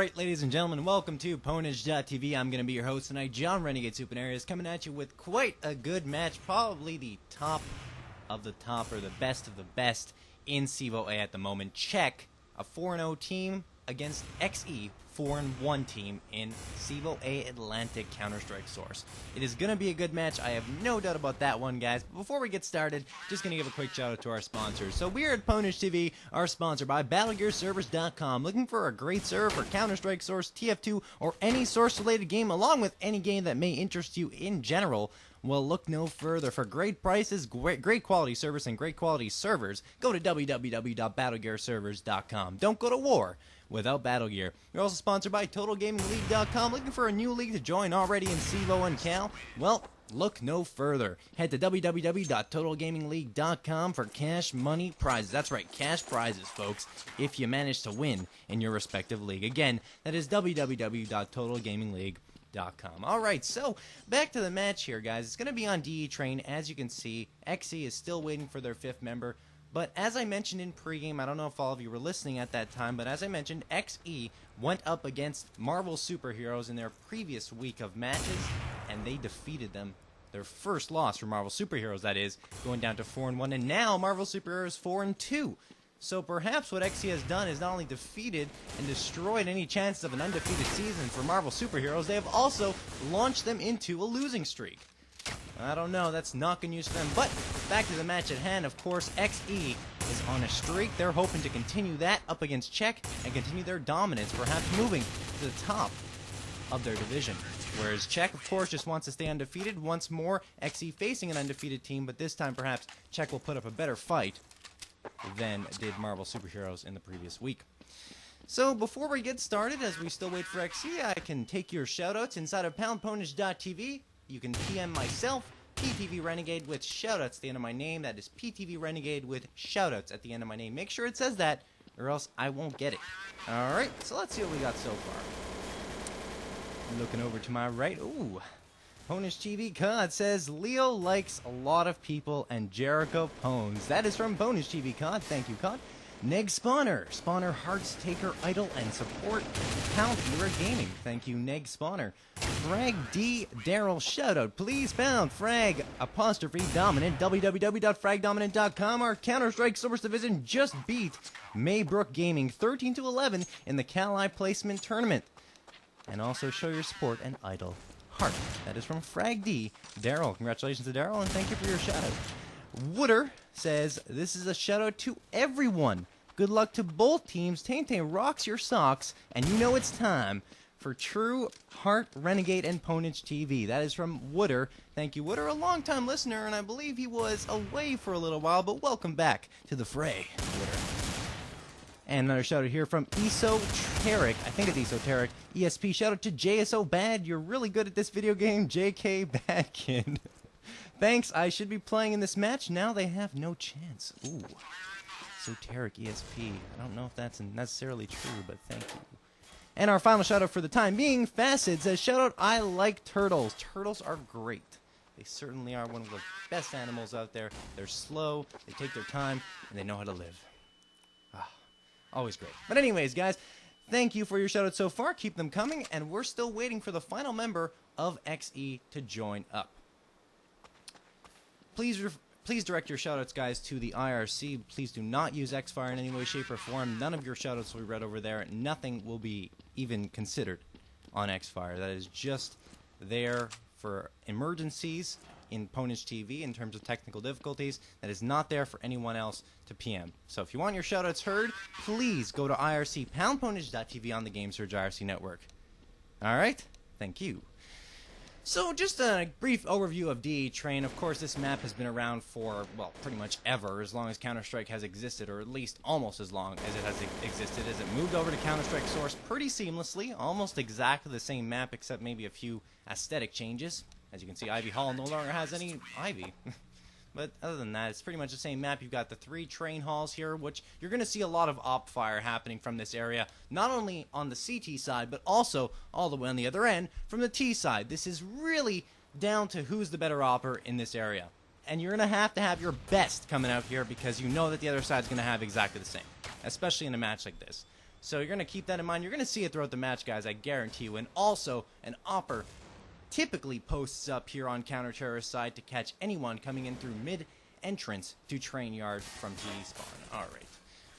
Alright, ladies and gentlemen, welcome to Ponage.tv. I'm going to be your host tonight, John Renegade Supernarius, coming at you with quite a good match. Probably the top of the top, or the best of the best in CEVO-A at the moment. Check, a 4-0 team against XE, 4-1 team in CEVO-A Atlantic Counter-Strike Source. It is going to be a good match. I have no doubt about that one, guys. But before we get started, just going to give a quick shout out to our sponsors. So we are at Ponage TV, our sponsor by BattleGearServers.com. Looking for a great server for Counter-Strike Source, TF2, or any Source-related game, along with any game that may interest you in general? Well, look no further. For great prices, great quality service, and great quality servers, go to www.battlegearservers.com. Don't go to war without Battle Gear. We're also sponsored by TotalGamingLeague.com. Looking for a new league to join already in CEVO and Cal? Well, look no further. Head to www.totalgamingleague.com for cash money prizes. That's right, cash prizes, folks, if you manage to win in your respective league. Again, that is www.totalgamingleague.com. Alright, so back to the match here, guys. It's going to be on DE Train. As you can see, XE is still waiting for their 5th member. But as I mentioned in pregame, I don't know if all of you were listening at that time, but as I mentioned, XE went up against Marvel Superheroes in their previous week of matches, and they defeated them. Their first loss for Marvel Superheroes, that is, going down to 4-1, and now Marvel Superheroes 4-2. So perhaps what XE has done is not only defeated and destroyed any chances of an undefeated season for Marvel Superheroes, they have also launched them into a losing streak. I don't know, that's not good news for them. But back to the match at hand, of course, XE is on a streak. They're hoping to continue that up against Czech and continue their dominance, perhaps moving to the top of their division. Whereas Czech, of course, just wants to stay undefeated. Once more, XE facing an undefeated team, but this time perhaps Czech will put up a better fight than did Marvel Superheroes in the previous week. So before we get started, as we still wait for XE, I can take your shoutouts inside of PoundPonage.tv. You can PM myself, PTV Renegade, with shoutouts at the end of my name. That is PTV Renegade with shoutouts at the end of my name. Make sure it says that, or else I won't get it. Alright, so let's see what we got so far. Looking over to my right, ooh. Ponage TV COD says, Leo likes a lot of people and Jericho Pones. That is from Ponage TV COD. Thank you, COD. Neg Spawner. Spawner Hearts Taker Idol and support Pound Hero Gaming. Thank you, Neg Spawner. Frag D Daryl shoutout. Please Pound Frag apostrophe Dominant. www.fragdominant.com. Our Counter-Strike Source Division just beat Maybrook Gaming 13-11 in the Cal Placement Tournament. And also show your support and Idol Heart. That is from Frag D Daryl. Congratulations to Daryl, and thank you for your shoutout. Wooder says, this is a shoutout to everyone. Good luck to both teams. Taintain rocks your socks, and you know it's time for True Heart Renegade and Ponage TV. That is from Wooder. Thank you, Wooder, a long-time listener, and I believe he was away for a little while, but welcome back to the fray, Wooder. And another shout out here from Esoteric. I think it's Esoteric. ESP shout out to JSO Bad. You're really good at this video game, JK Badkin. Thanks, I should be playing in this match. Now they have no chance. Ooh. Esoteric ESP. I don't know if that's necessarily true, but thank you. And our final shout out for the time being, Facet says, shout out, I like turtles. Turtles are great. They certainly are one of the best animals out there. They're slow, they take their time, and they know how to live. Always great. But anyways, guys, thank you for your shoutouts so far. Keep them coming, and we're still waiting for the final member of XE to join up. Please direct your shoutouts, guys, to the IRC. Please do not use Xfire in any way, shape, or form. None of your shoutouts will be read over there. Nothing will be even considered on Xfire. That is just there for emergencies in Ponage TV in terms of technical difficulties. That is not there for anyone else to PM. So if you want your shoutouts heard, please go to IRC, PoundPonage.tv on the GameSurge IRC network. Alright? Thank you. So just a brief overview of DE Train. Of course, this map has been around for, well, pretty much ever, as long as Counter-Strike has existed, or at least almost as long as it has existed, as it moved over to Counter-Strike Source pretty seamlessly, almost exactly the same map, except maybe a few aesthetic changes. As you can see, Ivy Hall no longer has any Ivy. But other than that, it's pretty much the same map. You've got the 3 train halls here, which you're going to see a lot of op fire happening from this area, not only on the CT side, but also all the way on the other end from the T side. This is really down to who's the better opper in this area. And you're going to have your best coming out here, because you know that the other side's going to have exactly the same, especially in a match like this. So you're going to keep that in mind. You're going to see it throughout the match, guys, I guarantee you. And also, an Opper typically posts up here on counter-terrorist side to catch anyone coming in through mid-entrance to train yard from GE spawn. All right.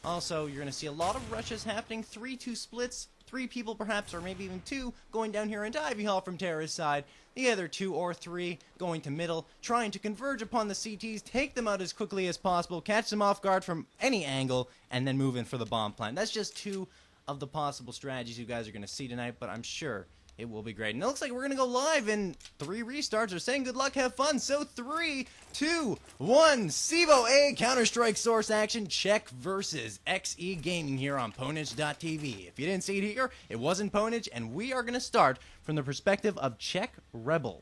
Also, you're going to see a lot of rushes happening, 3-2 splits, 3 people perhaps, or maybe even 2 going down here into Ivy Hall from terrorist side. The other 2 or 3 going to middle, trying to converge upon the CTs, take them out as quickly as possible, catch them off guard from any angle, and then move in for the bomb plant. That's just 2 of the possible strategies you guys are going to see tonight, but I'm sure it will be great. And it looks like we're going to go live in 3 restarts. They're saying good luck, have fun. So 3, 2, 1. CEVO-A Counter-Strike source action. Czech versus XE Gaming here on Ponage.tv. If you didn't see it here, it wasn't Ponage, and we are going to start from the perspective of Czech Rebel.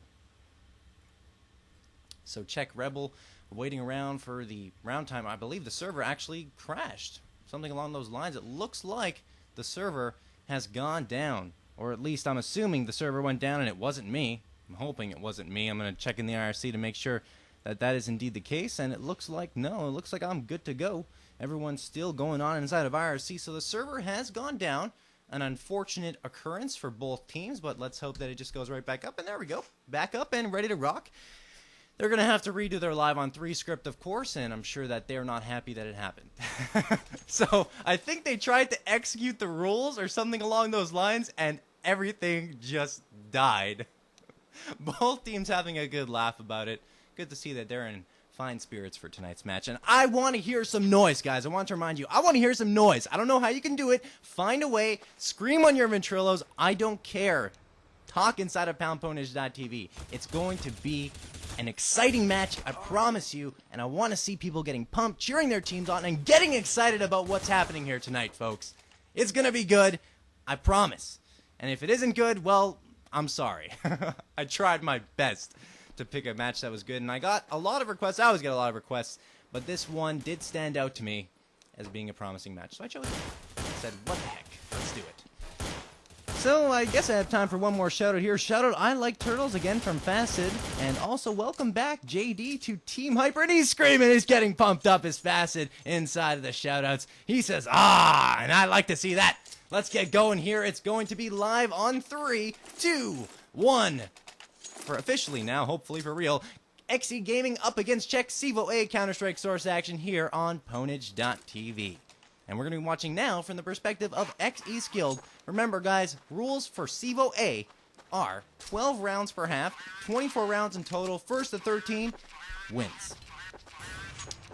So Czech Rebel waiting around for the round time. I believe the server actually crashed. Something along those lines. It looks like the server has gone down. Or at least I'm assuming the server went down and it wasn't me. I'm hoping it wasn't me. I'm going to check in the IRC to make sure that that is indeed the case. And it looks like, no, it looks like I'm good to go. Everyone's still going on inside of IRC. So the server has gone down. An unfortunate occurrence for both teams. But let's hope that it just goes right back up. And there we go. Back up and ready to rock. They're going to have to redo their Live on 3 script, of course, and I'm sure that they're not happy that it happened. So I think they tried to execute the rules or something along those lines, and everything just died. Both teams having a good laugh about it. Good to see that they're in fine spirits for tonight's match. And I want to hear some noise, guys. I want to remind you, I want to hear some noise. I don't know how you can do it. Find a way. Scream on your ventrilos. I don't care. Talk inside of PoundPonage.tv. It's going to be an exciting match, I promise you, and I want to see people getting pumped, cheering their teams on, and getting excited about what's happening here tonight, folks. It's going to be good, I promise. And if it isn't good, well, I'm sorry. I tried my best to pick a match that was good, and I got a lot of requests. I always get a lot of requests, but this one did stand out to me as being a promising match. So I chose it. I said, what the heck, let's do it. So, I guess I have time for one more shout-out here. Shout-out, I Like Turtles, again from Facid. And also, welcome back, JD, to Team Hyper. And he's screaming, he's getting pumped up as Facid inside of the shout-outs. He says, ah, and I like to see that. Let's get going here. It's going to be live on 3, 2, 1. For officially now, hopefully for real, XE Gaming up against Czech CEVO-A Counter-Strike source action here on Ponage.tv. And we're going to be watching now from the perspective of XE Skilled. Remember, guys, rules for CEVO-A are 12 rounds per half, 24 rounds in total. First to 13 wins.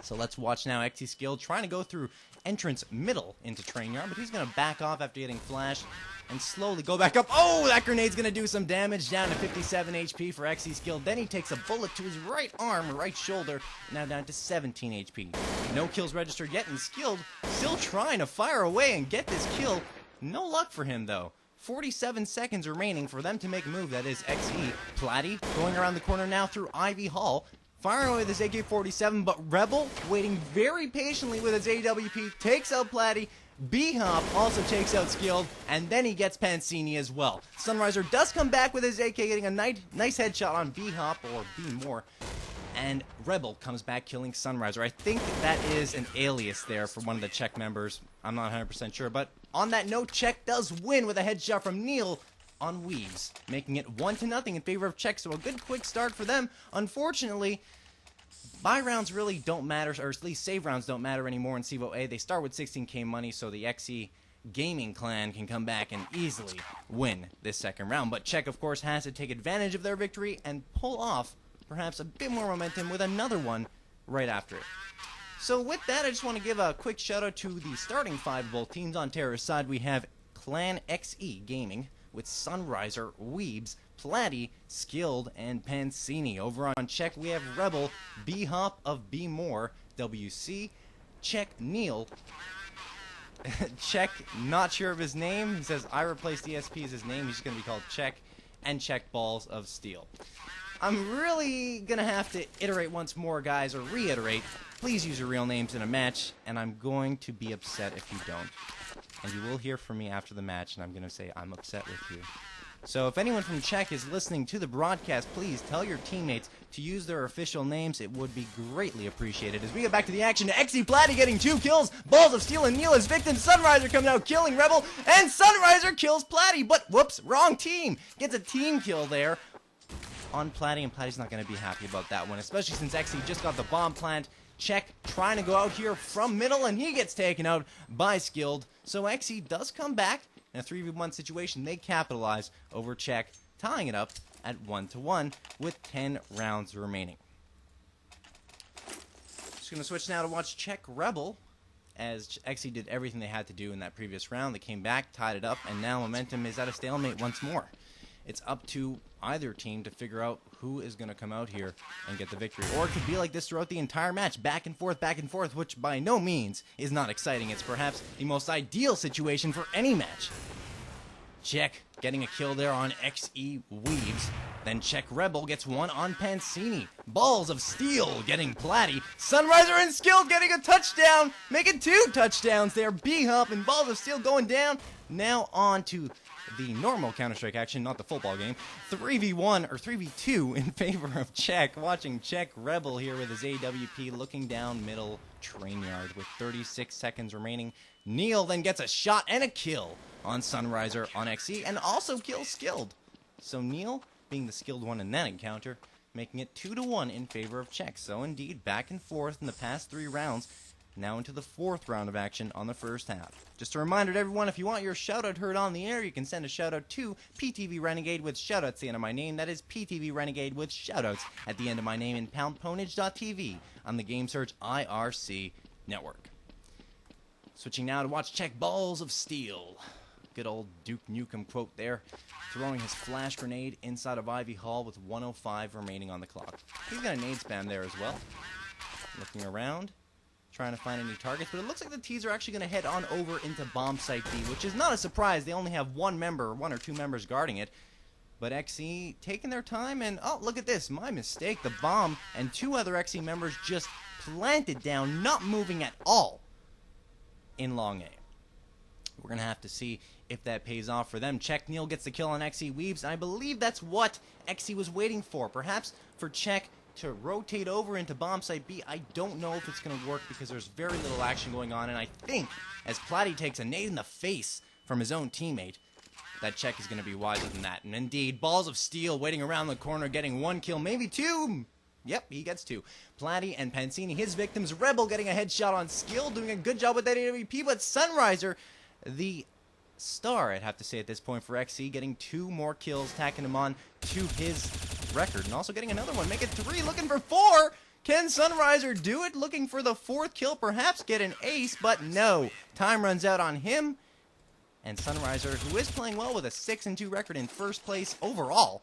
So let's watch now XE Skilled trying to go through entrance middle into train yard, but he's going to back off after getting flashed and slowly go back up. Oh, that grenade's going to do some damage, down to 57 HP for XE Skilled. Then he takes a bullet to his right arm, right shoulder, now down to 17 HP. No kills registered yet, and Skilled still trying to fire away and get this kill. No luck for him, though. 47 seconds remaining for them to make a move. That is XE. Platty going around the corner now through Ivy Hall. Firing away with his AK-47, but Rebel waiting very patiently with his AWP. Takes out Platty. B-Hop also takes out Skilled, and then he gets Pancini as well. Sunriser does come back with his AK, getting a nice headshot on B-Hop, or B-More. And Rebel comes back killing Sunriser. I think that is an alias there for one of the Czech members. I'm not 100% sure, but on that note, Czech does win with a headshot from Neil on Weaves, making it 1-0 in favor of Czech, so a good quick start for them. Unfortunately, buy rounds really don't matter, or at least save rounds don't matter anymore in CEVO-A. They start with 16k money, so the XE Gaming clan can come back and easily win this second round. But Czech, of course, has to take advantage of their victory and pull off perhaps a bit more momentum with another one right after it. So with that, I just want to give a quick shout out to the starting 5 of both teams. On Terror's side, we have Clan XE Gaming with Sunriser, Weebs, Platty, Skilled, and Pancini. Over on Czech, we have Rebel, B-Hop of B-More, WC, Czech Neil, Czech, not sure of his name. He says, I replaced ESP as his name. He's just going to be called Czech, and Czech Balls of Steel. I'm really going to have to iterate once more, guys, or reiterate. Please use your real names in a match, and I'm going to be upset if you don't. And you will hear from me after the match, and I'm going to say I'm upset with you. So if anyone from Czech is listening to the broadcast, please tell your teammates to use their official names. It would be greatly appreciated. As we get back to the action, Exy Platty getting 2 kills, Balls of Steel and Neil as victims, Sunriser coming out killing Rebel, and Sunriser kills Platty, but whoops, wrong team. Gets a team kill there on Platty, and Platty's not going to be happy about that one, especially since Exy just got the bomb plant. Czech trying to go out here from middle, and he gets taken out by Skilled. So Exy does come back. In a 3v1 situation, they capitalize over Czech, tying it up at 1-1 with 10 rounds remaining. Just going to switch now to watch Czech Rebel, as Exy did everything they had to do in that previous round. They came back, tied it up, and now momentum is at a stalemate once more. It's up to either team to figure out who is going to come out here and get the victory. Or it could be like this throughout the entire match, back and forth, which by no means is not exciting. It's perhaps the most ideal situation for any match. Czech getting a kill there on XE Weaves. Then Czech Rebel gets one on Pancini. Balls of Steel getting Platty. Sunriser and Skilled getting a touchdown, making 2 touchdowns there. B-Hump and Balls of Steel going down. Now on to the normal Counter-Strike action, not the football game. 3v1 or 3v2 in favor of Czech. Watching Czech Rebel here with his AWP looking down middle train yard with 36 seconds remaining. Neil then gets a shot and a kill on Sunriser on XE and also kills Skilled. So Neil being the skilled one in that encounter, making it 2-1 in favor of Czech. So indeed, back and forth in the past 3 rounds. Now into the 4th round of action on the first half. Just a reminder to everyone, if you want your shoutout heard on the air, you can send a shoutout to PTV Renegade with shoutouts at the end of my name. That is PTV Renegade with shoutouts at the end of my name in poundponage.tv on the Game Search IRC network. Switching now to watch Czech Balls of Steel. Good old Duke Nukem quote there. Throwing his flash grenade inside of Ivy Hall with 1:05 remaining on the clock. He's got a nade spam there as well. Looking around, trying to find any targets, but it looks like the T's are actually going to head on over into bomb site B, which is not a surprise. They only have one or 2 members guarding it. But XE taking their time, and oh, look at this, my mistake. The bomb and 2 other XE members just planted down, not moving at all in long A. We're going to have to see if that pays off for them. Czech Neil gets the kill on XE Weaves, and I believe that's what XE was waiting for. Perhaps for Czech to rotate over into bomb site B. I don't know if it's going to work because there's very little action going on, and I think as Platty takes a nade in the face from his own teammate, that Czech is going to be wiser than that. And indeed, Balls of Steel waiting around the corner, getting 1 kill, maybe 2. Yep, he gets 2. Platty and Pancini, his victims. Rebel getting a headshot on Skill, doing a good job with that AWP, but Sunriser, the star, I'd have to say at this point for XE, getting 2 more kills, tacking him on to his record, and also getting another one, make it 3, looking for 4. Can Sunriser do it? Looking for the 4th kill, perhaps get an ace, but no. Time runs out on him, and Sunriser, who is playing well with a 6-2 record in first place overall,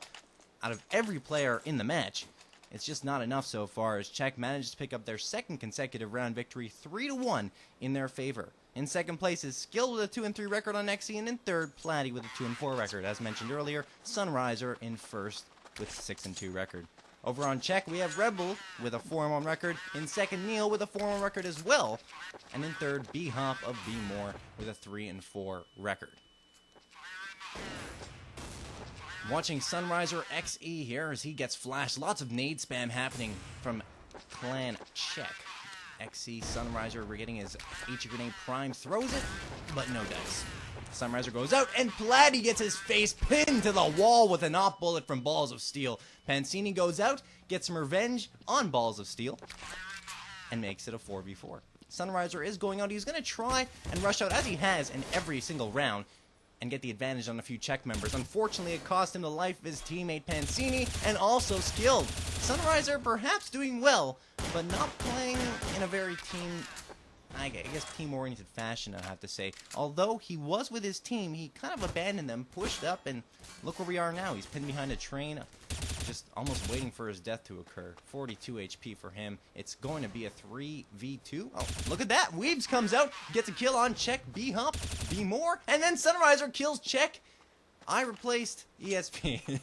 out of every player in the match, it's just not enough so far as Czech manages to pick up their 2nd consecutive round victory, 3-1 in their favor. In second place is Skilled with a 2-3 record on XE, and in third, Platty with a 2-4 record. As mentioned earlier, Sunriser in first with 6-2 record. Over on Czech, we have Rebel with a 4-1 record. In second, Neil with a 4-1 record as well. And in third, B-Hop of B-More with a 3-4 record. Watching Sunriser XE here as he gets flashed. Lots of nade spam happening from Clan Czech. XE Sunriser, we're getting his HE grenade prime, throws it, but no dice. Sunriser goes out, and Platty gets his face pinned to the wall with an op bullet from Balls of Steel. Pancini goes out, gets some revenge on Balls of Steel, and makes it a 4v4. Sunriser is going out. He's going to try and rush out, as he has in every single round, and get the advantage on a few Czech members. Unfortunately, it cost him the life of his teammate Pancini, and also Skilled. Sunriser perhaps doing well, but not playing in a very team-oriented fashion, I have to say. Although he was with his team, he kind of abandoned them, pushed up, and look where we are now. He's pinned behind a train, just almost waiting for his death to occur. 42 HP for him. It's going to be a 3v2. Oh, look at that. Weebs comes out, gets a kill on Czech, B-Hump, B-More, and then Sunriser kills Czech. I replaced ESP,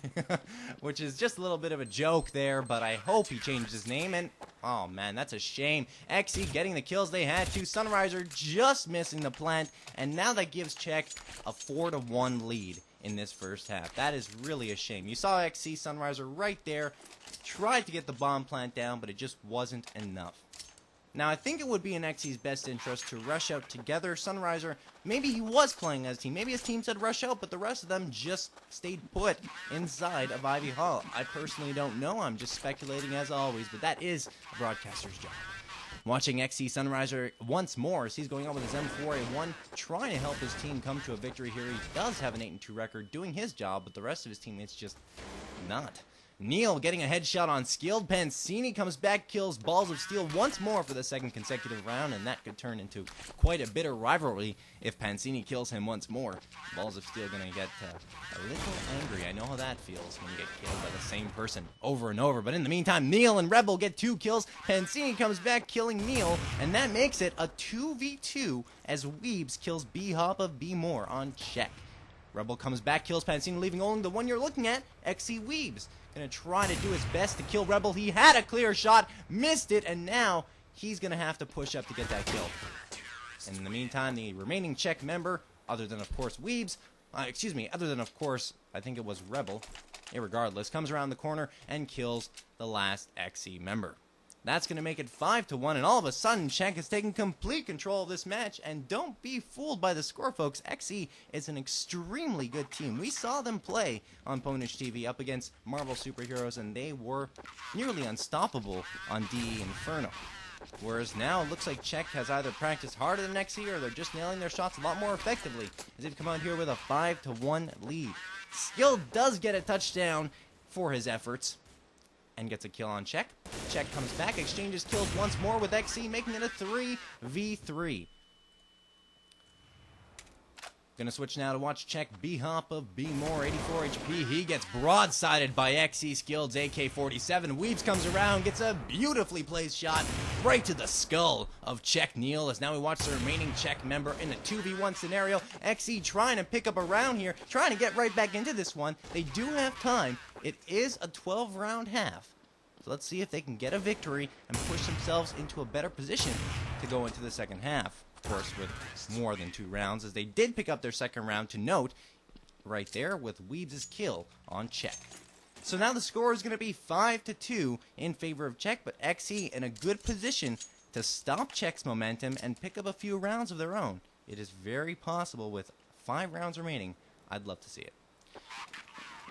which is just a little bit of a joke there, but I hope he changed his name, and oh man, that's a shame. XE getting the kills they had to, Sunriser just missing the plant, and now that gives Czech a 4-1 lead in this first half. That is really a shame. You saw XC Sunriser right there, tried to get the bomb plant down, but it just wasn't enough. Now, I think it would be in XC's best interest to rush out together. Sunriser, maybe he was playing as a team. Maybe his team said rush out, but the rest of them just stayed put inside of Ivy Hall. I personally don't know. I'm just speculating as always, but that is a broadcaster's job. Watching XC Sunriser once more as he's going on with his M4A1, trying to help his team come to a victory here. He does have an 8-2 record, doing his job, but the rest of his teammates just not. Neil getting a headshot on Skilled. Pancini comes back, kills Balls of Steel once more for the second consecutive round, and that could turn into quite a bitter rivalry if Pancini kills him once more. Balls of Steel going to get a little angry. I know how that feels when you get killed by the same person over and over. But in the meantime, Neil and Rebel get 2 kills. Pancini comes back, killing Neil, and that makes it a 2v2 as Weebs kills B-Hop of B-More on check. Rebel comes back, kills Pancini, leaving only the one you're looking at, XC Weebs. Gonna try to do his best to kill Rebel. He had a clear shot, missed it, and now he's gonna have to push up to get that kill. And in the meantime, the remaining check member, other than of course Weebs, other than of course, I think it was Rebel, irregardless, comes around the corner and kills the last XC member. That's going to make it 5-1, and all of a sudden, Czech is taking complete control of this match, and don't be fooled by the score, folks. XE is an extremely good team. We saw them play on Ponage TV up against Marvel Superheroes, and they were nearly unstoppable on DE Inferno. Whereas now, it looks like Czech has either practiced harder than XE, or they're just nailing their shots a lot more effectively, as they've come out here with a 5-1 lead. Skill does get a touchdown for his efforts, and gets a kill on Czech. Czech comes back, exchanges kills once more with XC, making it a 3v3. Gonna switch now to watch Czech B-Hop of B-More, 84 HP. He gets broadsided by XC Skilled's AK-47. Weebs comes around, gets a beautifully placed shot right to the skull of Czech Neil, as now we watch the remaining Czech member in a 2v1 scenario. XC trying to pick up a round here, trying to get right back into this one. They do have time. It is a 12-round half. So let's see if they can get a victory and push themselves into a better position to go into the second half. Of course, with more than 2 rounds, as they did pick up their second round, to note, right there with Weebs' kill on Czech. So now the score is going to be 5-2 in favor of Czech, but XE in a good position to stop Czech's momentum and pick up a few rounds of their own. It is very possible with 5 rounds remaining. I'd love to see it.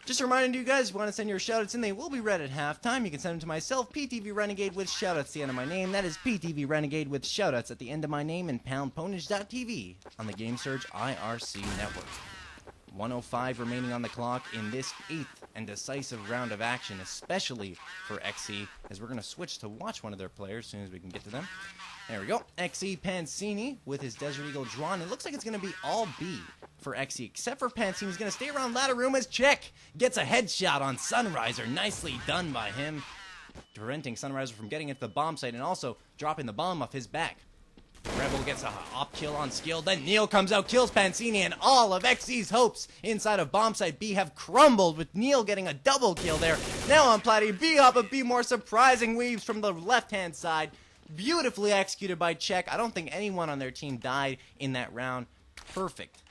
Just a reminder to you guys, if you want to send your shoutouts in, they will be read at halftime. You can send them to myself, PTV Renegade, with shoutouts at the end of my name. That is PTV Renegade with shoutouts at the end of my name, and poundponage.tv on the Game Surge IRC network. 1:05 remaining on the clock in this 8th and decisive round of action, especially for XE, as we're going to switch to watch one of their players as soon as we can get to them. There we go. XE Pancini with his Desert Eagle drawn. It looks like it's going to be all B for XE, except for Pancini. He's going to stay around ladder room as Czech gets a headshot on Sunriser. Nicely done by him, preventing Sunriser from getting into the bomb site and also dropping the bomb off his back. Rebel gets a op kill on Skilled, then Neil comes out, kills Pancini, and all of XE's hopes inside of bomb site B have crumbled, with Neil getting a double kill there. Now on Platty, B-Hop of B-More, surprising Weaves from the left-hand side. Beautifully executed by Czech. I don't think anyone on their team died in that round. Perfect.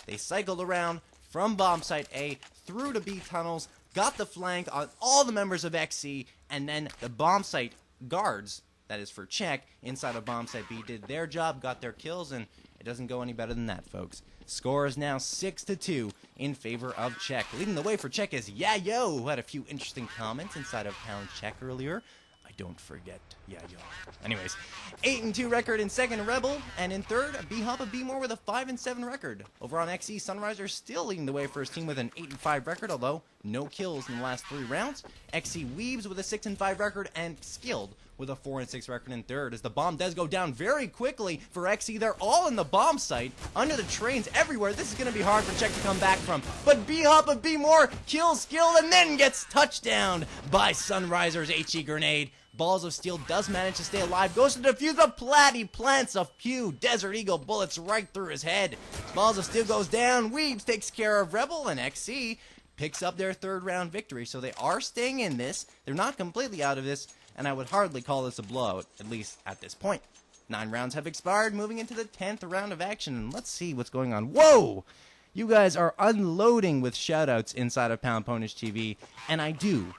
They cycled around from bomb site A through to B tunnels, got the flank on all the members of XE, and then the bomb site guards, that is for Czech, inside of bomb site B, did their job, got their kills, and it doesn't go any better than that, folks. Score is now 6-2 in favor of Czech. Leading the way for Czech is Yayo, who had a few interesting comments inside of Pound Czech earlier. I don't forget Yayo. Anyways, 8-2 record in second, Rebel, and in third, B-Hop of B-More with a 5-7 record. Over on XE, Sunriser still leading the way for his team with an 8-5 record, although no kills in the last 3 rounds. XE Weebs with a 6-5 record, and Skilled with a 4-6 record in third, as the bomb does go down very quickly for XE. They're all in the bomb site, under the trains everywhere. This is going to be hard for Czech to come back from, but B-Hop of B-More kills Skilled and then gets touchdowned by Sunriser's HE grenade. Balls of Steel does manage to stay alive, goes to defuse a Platty, plants a few Desert Eagle bullets right through his head. Balls of Steel goes down, Weebs takes care of Rebel, and XE picks up their 3rd round victory. So they are staying in this. They're not completely out of this, and I would hardly call this a blowout, at least at this point. 9 rounds have expired, moving into the 10th round of action, and let's see what's going on. Whoa! You guys are unloading with shoutouts inside of Pound Ponish TV, and I do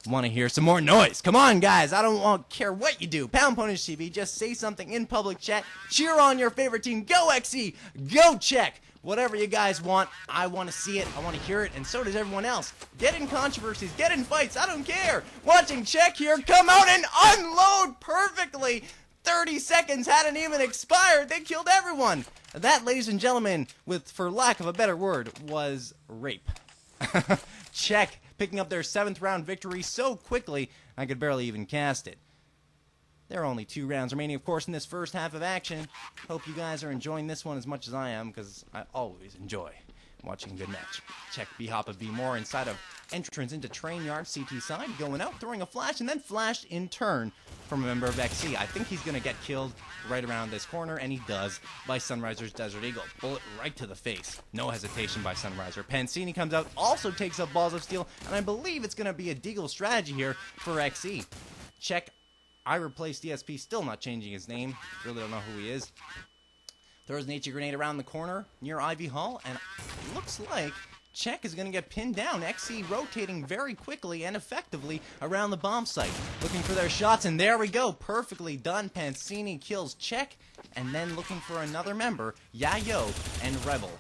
want to hear some more noise. Come on, guys. I don't care what you do. Pound Ponish TV, just say something in public chat. Cheer on your favorite team. Go XE. Go Czech. Whatever you guys want, I want to see it. I want to hear it, and so does everyone else. Get in controversies. Get in fights. I don't care. Watching Czech here come out and unload perfectly. 30 seconds hadn't even expired. They killed everyone. That, ladies and gentlemen, for lack of a better word, was rape. Czech picking up their 7th round victory so quickly, I could barely even cast it. There are only 2 rounds remaining, of course, in this first half of action. Hope you guys are enjoying this one as much as I am, because I always enjoy watching a good match. Check B-Hop of B-More inside of entrance into train yard, CT side, going out, throwing a flash, and then flashed in turn from a member of XC. I think he's going to get killed right around this corner, and he does, by Sunriser's Desert Eagle. Bullet right to the face. No hesitation by Sunriser. Pancini comes out, also takes up Balls of Steel, and I believe it's going to be a Deagle strategy here for XC. Check. I replaced DSP, still not changing his name. Really don't know who he is. Throws an HE grenade around the corner near Ivy Hall, and it looks like Czech is going to get pinned down. XC rotating very quickly and effectively around the bomb site. Looking for their shots, and there we go. Perfectly done. Pancini kills Czech, and then looking for another member, Yayo and Rebel.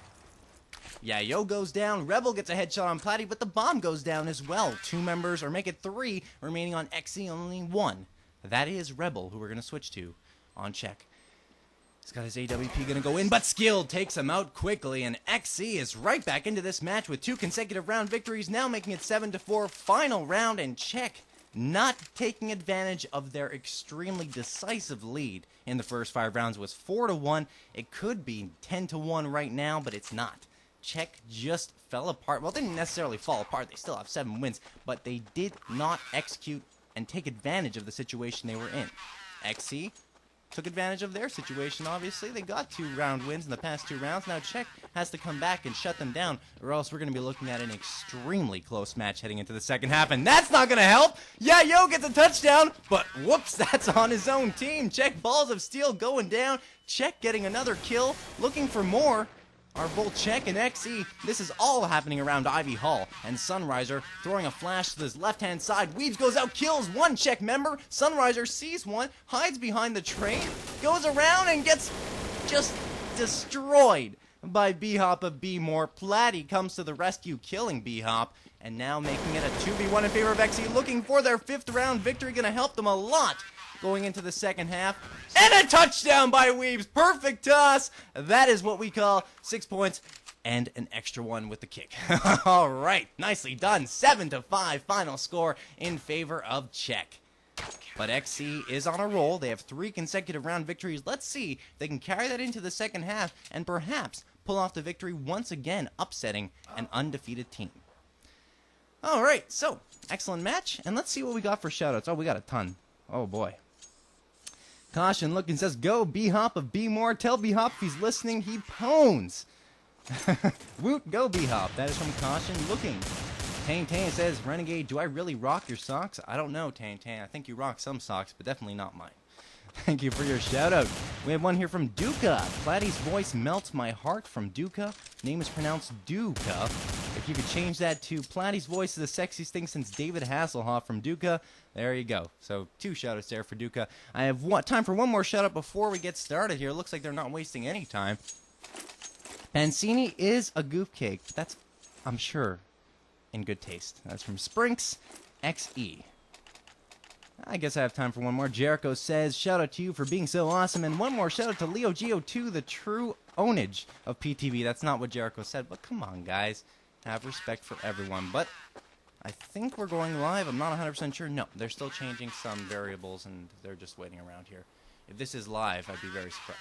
Yayo goes down, Rebel gets a headshot on Platty, but the bomb goes down as well. 2 members, or make it 3, remaining on XC, only 1. That is Rebel, who we're going to switch to on Czech. He's got his AWP going to go in, but Skill takes him out quickly, and XC is right back into this match with 2 consecutive round victories, now making it 7-4, final round, and Czech not taking advantage of their extremely decisive lead in the first 5 rounds. It was 4-1. It could be 10-1 right now, but it's not. Czech just fell apart. Well, they didn't necessarily fall apart. They still have 7 wins, but they did not execute and take advantage of the situation they were in. XC took advantage of their situation, obviously. They got 2 round wins in the past 2 rounds. Now Czech has to come back and shut them down, or else we're going to be looking at an extremely close match heading into the second half, and that's not going to help! Yayo gets a touchdown, but whoops, that's on his own team. Czech Balls of Steel going down. Czech getting another kill, looking for more. Are both Czech and XE. This is all happening around Ivy Hall. And Sunriser throwing a flash to his left-hand side. Weaves goes out, kills 1 Czech member. Sunriser sees one, hides behind the train, goes around and gets just destroyed by B-Hop of B-More. Platty comes to the rescue, killing B-Hop. And now making it a 2v1 in favor of XE. Looking for their 5th round victory. Going to help them a lot going into the second half. And a touchdown by Weaves. Perfect toss. That is what we call 6 points and an extra 1 with the kick. All right. Nicely done. 7-5 final score in favor of Czech. But XC is on a roll. They have 3 consecutive round victories. Let's see if they can carry that into the second half and perhaps pull off the victory once again, upsetting an undefeated team. All right. So, excellent match. And let's see what we got for shoutouts. Oh, we got a ton. Oh, boy. Caution looking says, go B-Hop of B-More. Tell B-Hop if he's listening, he pones. Woot, go B-Hop. That is from Caution looking. Tang Tang says, Renegade, do I really rock your socks? I don't know, Tang Tang. I think you rock some socks, but definitely not mine. Thank you for your shout out. We have one here from Duca. Platty's voice melts my heart from Duca. Name is pronounced Duca. If you could change that to Platty's voice is the sexiest thing since David Hasselhoff from Duca. There you go. So 2 shout outs there for Duca. I have time for one more shout out before we get started here. Looks like they're not wasting any time. Pancini is a goof cake. That's, I'm sure, in good taste. That's from Sprinks XE. I guess I have time for one more. Jericho says, shout out to you for being so awesome. And one more shout out to Leo Geo2, the true ownage of PTV. That's not what Jericho said, but come on, guys. Have respect for everyone. But I think we're going live. I'm not 100% sure. No, they're still changing some variables, and they're just waiting around here. If this is live, I'd be very surprised.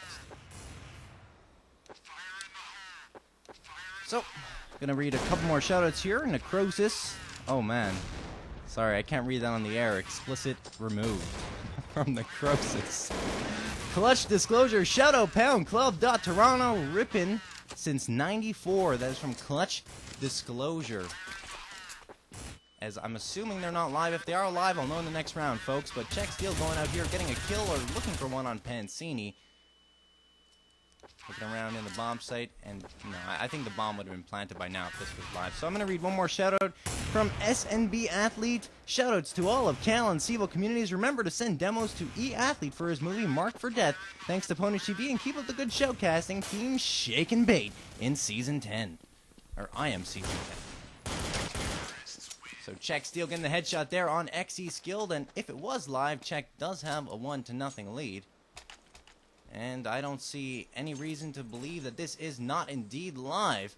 So, gonna read a couple more shoutouts here. Necrosis. Oh, man. Sorry, I can't read that on the air. Explicit removed from Necrosis. Clutch Disclosure. Shoutout Pound Club. Toronto. Rippin' since 94. That is from Clutch Disclosure. As I'm assuming they're not live. If they are live, I'll know in the next round, folks. But Czech Steel going out here, getting a kill or looking for one on Pancini. Looking around in the bomb site, and no, I think the bomb would have been planted by now if this was live. So I'm going to read one more shout-out from SNB Athlete. Shout-outs to all of Cal and CEVO communities. Remember to send demos to E-Athlete for his movie Marked for Death. Thanks to Ponish TV, and keep up the good shoutcasting. Team Shake and Bait in Season 10. Or I am Season 10. So Czech Steel getting the headshot there on XE Skilled, and if it was live, Czech does have a 1-0 lead. And I don't see any reason to believe that this is not indeed live.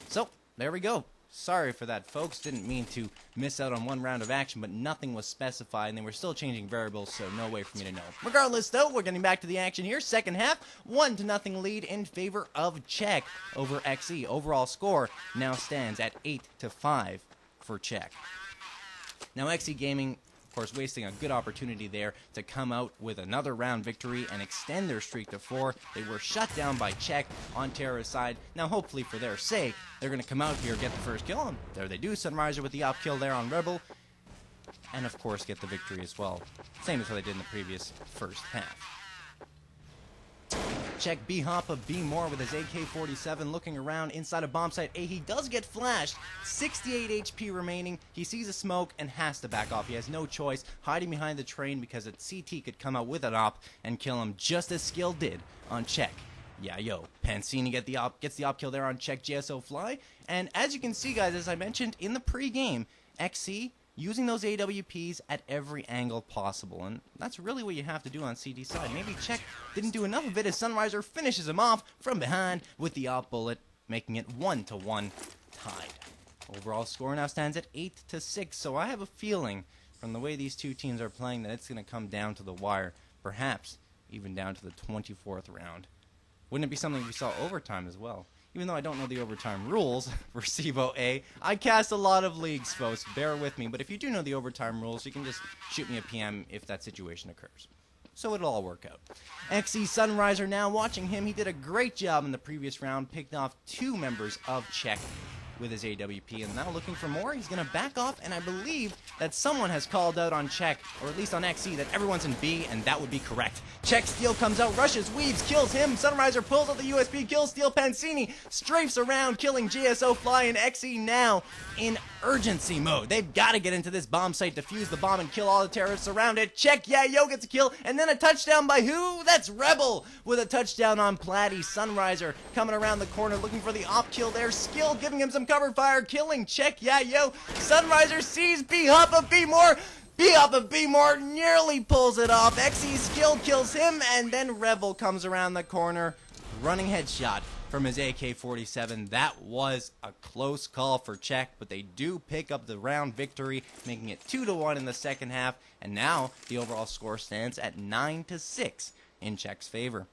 So, there we go. Sorry for that, folks. Didn't mean to miss out on one round of action, but nothing was specified, and they were still changing variables, so no way for me to know. Regardless, though, we're getting back to the action here. Second half, 1-0 lead in favor of Czech over XE. Overall score now stands at 8-5 for Czech. Now, XE Gaming, of course, wasting a good opportunity there to come out with another round victory and extend their streak to 4. They were shut down by Czech on Terra's side. Now, hopefully, for their sake, they're going to come out here, get the first kill, and there they do. Sunriser with the up kill there on Rebel, and, of course, get the victory as well. Same as how they did in the previous first half. Check B-Hoppa B more with his AK-47 looking around inside a bomb site A. He does get flashed. 68 HP remaining. He sees a smoke and has to back off. He has no choice, hiding behind the train because a CT could come out with an op and kill him just as Skill did on Czech. Yeah, yo, Pancini gets the op kill there on Czech GSO Fly. And as you can see, guys, as I mentioned in the pre-game, XC using those AWPs at every angle possible, and that's really what you have to do on CD side. Maybe Czech didn't do enough of it as Sunriser finishes him off from behind with the op bullet, making it 1-1 tied. Overall score now stands at 8-6, so I have a feeling from the way these two teams are playing that it's going to come down to the wire, perhaps even down to the 24th round. Wouldn't it be something we saw overtime as well? Even though I don't know the overtime rules for CEVO-A, I cast a lot of leagues, folks. Bear with me. But if you do know the overtime rules, you can just shoot me a PM if that situation occurs. So it'll all work out. XE Sunriser now watching him. He did a great job in the previous round. Picked off 2 members of Czech with his AWP, and now looking for more. He's going to back off, and I believe that someone has called out on Czech, or at least on XE, that everyone's in B, and that would be correct. Czech Steel comes out, rushes, weaves, kills him. Sunriser pulls out the USB kill. Steel Pancini strafes around, killing GSO Fly, and XE now in urgency mode. They've got to get into this bomb site, defuse the bomb, and kill all the terrorists around it. Czech, yeah, yo, gets a kill, and then a touchdown by who? That's Rebel with a touchdown on Platty. Sunriser coming around the corner, looking for the op kill there. Skill giving him some cover fire, killing Czech, yeah, yo. Sunriser sees B-Hoppa B more. B-Hoppa B more nearly pulls it off. XE Skill kills him, and then Rebel comes around the corner, running headshot from his AK-47. That was a close call for Czech, but they do pick up the round victory, making it 2-1 in the second half, and now the overall score stands at 9-6 in Czech's favor.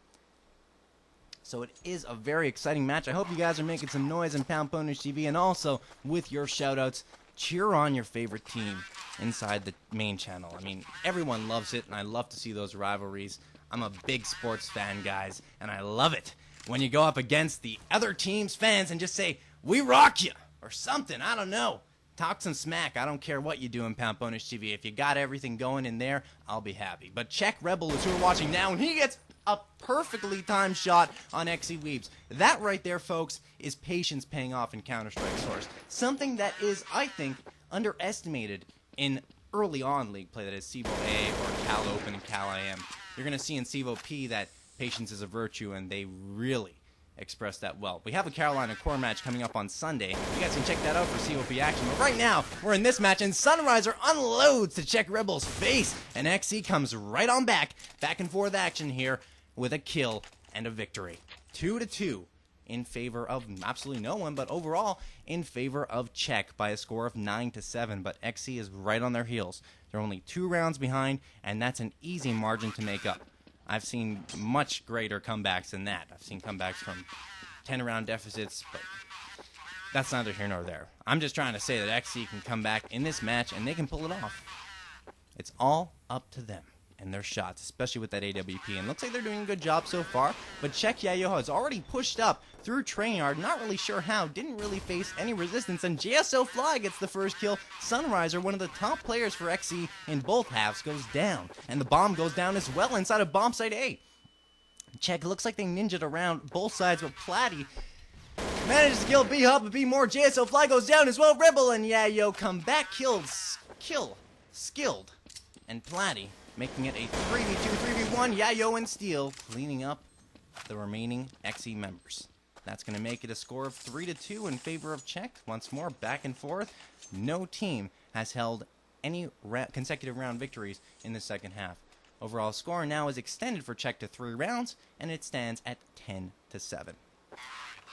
So it is a very exciting match. I hope you guys are making some noise in Pound Ponish TV, and also with your shoutouts, cheer on your favorite team inside the main channel. I mean, everyone loves it, and I love to see those rivalries. I'm a big sports fan, guys, and I love it when you go up against the other team's fans and just say, "We rock you," or something. I don't know. Talk some smack. I don't care what you do in Pound Ponish TV. If you got everything going in there, I'll be happy. But Czech Rebel is who we're watching now, and he gets a perfectly timed shot on XE Weebs. That right there, folks, is patience paying off in Counter-Strike Source. Something that is, I think, underestimated in early on league play, that is CEVO-A or Cal Open and Cal IM. You're going to see in CEVO-P that patience is a virtue, and they really express that well. We have a Carolina core match coming up on Sunday. You guys can check that out for CEVO-P action. But right now, we're in this match, and Sunriser unloads to Czech Rebel's face, and XE comes right on back and forth action here with a kill and a victory. 2-2 in favor of absolutely no one, but overall in favor of Czech by a score of 9-7. But XE is right on their heels. They're only 2 rounds behind, and that's an easy margin to make up. I've seen much greater comebacks than that. I've seen comebacks from 10-round deficits, but that's neither here nor there. I'm just trying to say that XE can come back in this match, and they can pull it off. It's all up to them and their shots, especially with that AWP. And looks like they're doing a good job so far, but Czech Yayo has already pushed up through Trainyard, not really sure how, didn't really face any resistance, and GSO Fly gets the first kill. Sunriser, one of the top players for XE in both halves, goes down, and the bomb goes down as well inside of bomb site A. Check looks like they ninja'd around both sides, but Platy manages to kill B-Hop, but B-More. JSO Fly goes down as well. Rebel and Yayo come back, skilled, and Platy making it a 3v2, 3v1. Yayo and Steel cleaning up the remaining XE members. That's going to make it a score of 3-2 in favor of Czech. Once more, back and forth. No team has held any consecutive round victories in the second half. Overall score now is extended for Czech to 3 rounds, and it stands at 10-7.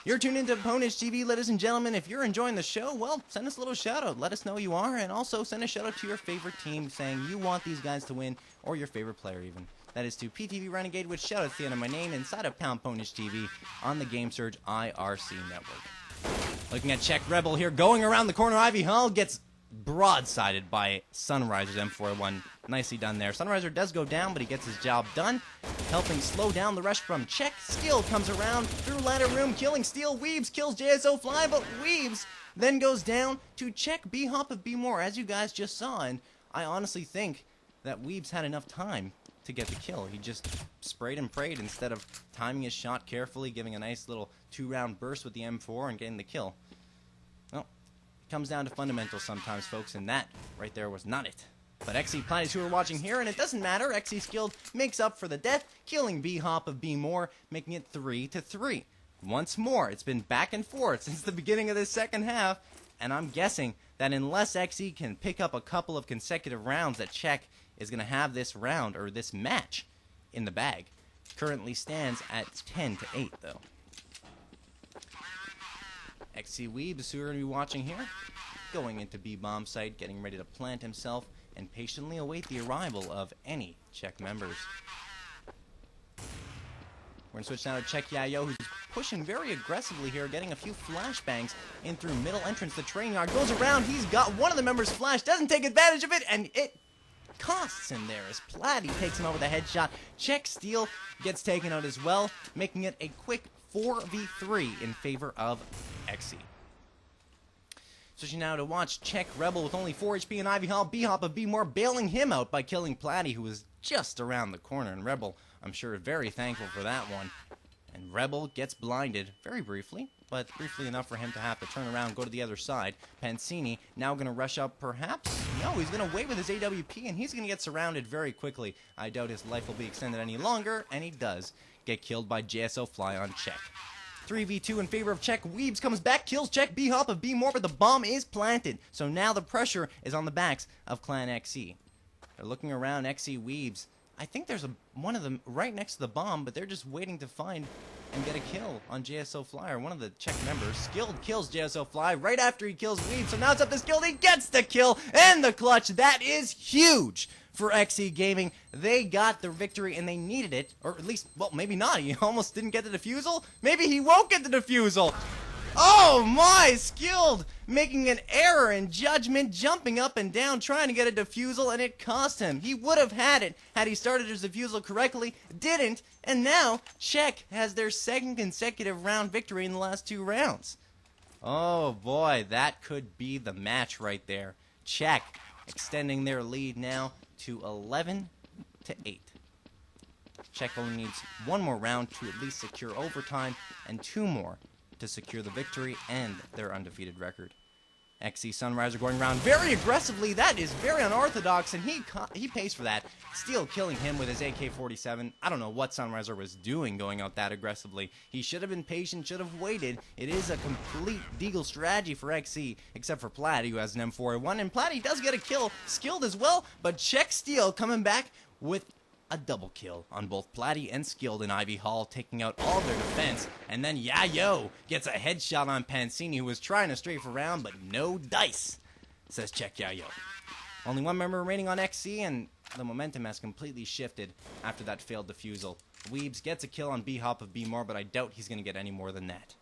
You're tuned into Ponish TV, ladies and gentlemen. If you're enjoying the show, well, send us a little shout-out. Let us know you are, and also send a shout-out to your favorite team saying you want these guys to win, or your favorite player even. That is to PTV Renegade, with shout-outs at the end of my name inside of Pound Ponish TV on the Game Surge IRC network. Looking at Czech Rebel here, going around the corner. Ivy Hall gets broadsided by Sunriser's M41. Nicely done there. Sunriser does go down, but he gets his job done, helping slow down the rush from Czech. Skill comes around through ladder room, killing Steel. Weebs kills JSO Fly, but Weebs then goes down to Czech B-Hop of B-More, as you guys just saw, and I honestly think that Weebs had enough time to get the kill. He just sprayed and prayed instead of timing his shot carefully, giving a nice little 2-round burst with the M4 and getting the kill. Well, it comes down to fundamentals sometimes, folks, and that right there was not it. But XE Platies who are watching here, and it doesn't matter, XE Skilled makes up for the death, killing B-Hop of B-More, making it 3-3. Once more, it's been back and forth since the beginning of this second half, and I'm guessing that unless XE can pick up a couple of consecutive rounds, that Czech is going to have this round, or this match, in the bag. Currently stands at 10-8, though. XE Weebs, who are going to be watching here, going into B-Bomb site, getting ready to plant himself, and patiently await the arrival of any Czech members. We're going to switch now to Czech Yayo, who's pushing very aggressively here, getting a few flashbangs in through middle entrance. The train yard goes around, he's got one of the members flashed, doesn't take advantage of it, and it costs him there as Platy takes him out with a headshot. Czech Steel gets taken out as well, making it a quick 4v3 in favor of XE. Switching now to watch Czech Rebel with only 4 HP and Ivy Hall. B-Hop of B-More bailing him out by killing Platy, who was just around the corner. And Rebel, I'm sure, very thankful for that one. And Rebel gets blinded very briefly, but briefly enough for him to have to turn around, go to the other side. Pancini now going to rush up, perhaps? No, he's going to wait with his AWP, and he's going to get surrounded very quickly. I doubt his life will be extended any longer, and he does get killed by JSO Fly on Czech. 3v2 in favor of Czech. Weebs comes back, kills Czech B-Hop of B-More, but the bomb is planted. So now the pressure is on the backs of Clan XE. They're looking around. XE Weebs, I think there's one of them right next to the bomb, but they're just waiting to find and get a kill on JSO Fly, or one of the Czech members. Skilled kills JSO Fly right after he kills Weebs, so now it's up to Skilled. He gets the kill and the clutch. That is huge for XE Gaming. They got the victory, and they needed it, or at least, well, maybe not. He almost didn't get the defusal. Maybe he won't get the defusal. Oh my, Skilled making an error in judgment, jumping up and down, trying to get a defusal, and it cost him. He would have had it had he started his defusal correctly, didn't, and now Czech has their second consecutive round victory in the last 2 rounds. Oh boy, that could be the match right there. Czech extending their lead now to 11-8. Czech only needs 1 more round to at least secure overtime, and 2 more to secure the victory and their undefeated record. XE Sunriser going around very aggressively. That is very unorthodox, and he pays for that. Steel killing him with his AK-47. I don't know what Sunriser was doing going out that aggressively. He should have been patient, should have waited. It is a complete deagle strategy for XE, except for Platy, who has an M4A1, and Platy does get a kill, Skilled as well, but Czech Steel coming back with a double kill on both Platy and Skilled in Ivy Hall, taking out all their defense. And then Yayo gets a headshot on Pancini, who was trying to strafe around, but no dice, says Czech Yayo. Only 1 member remaining on XE, and the momentum has completely shifted after that failed defusal. Weebs gets a kill on B-Hop of B-More, but I doubt he's going to get any more than that.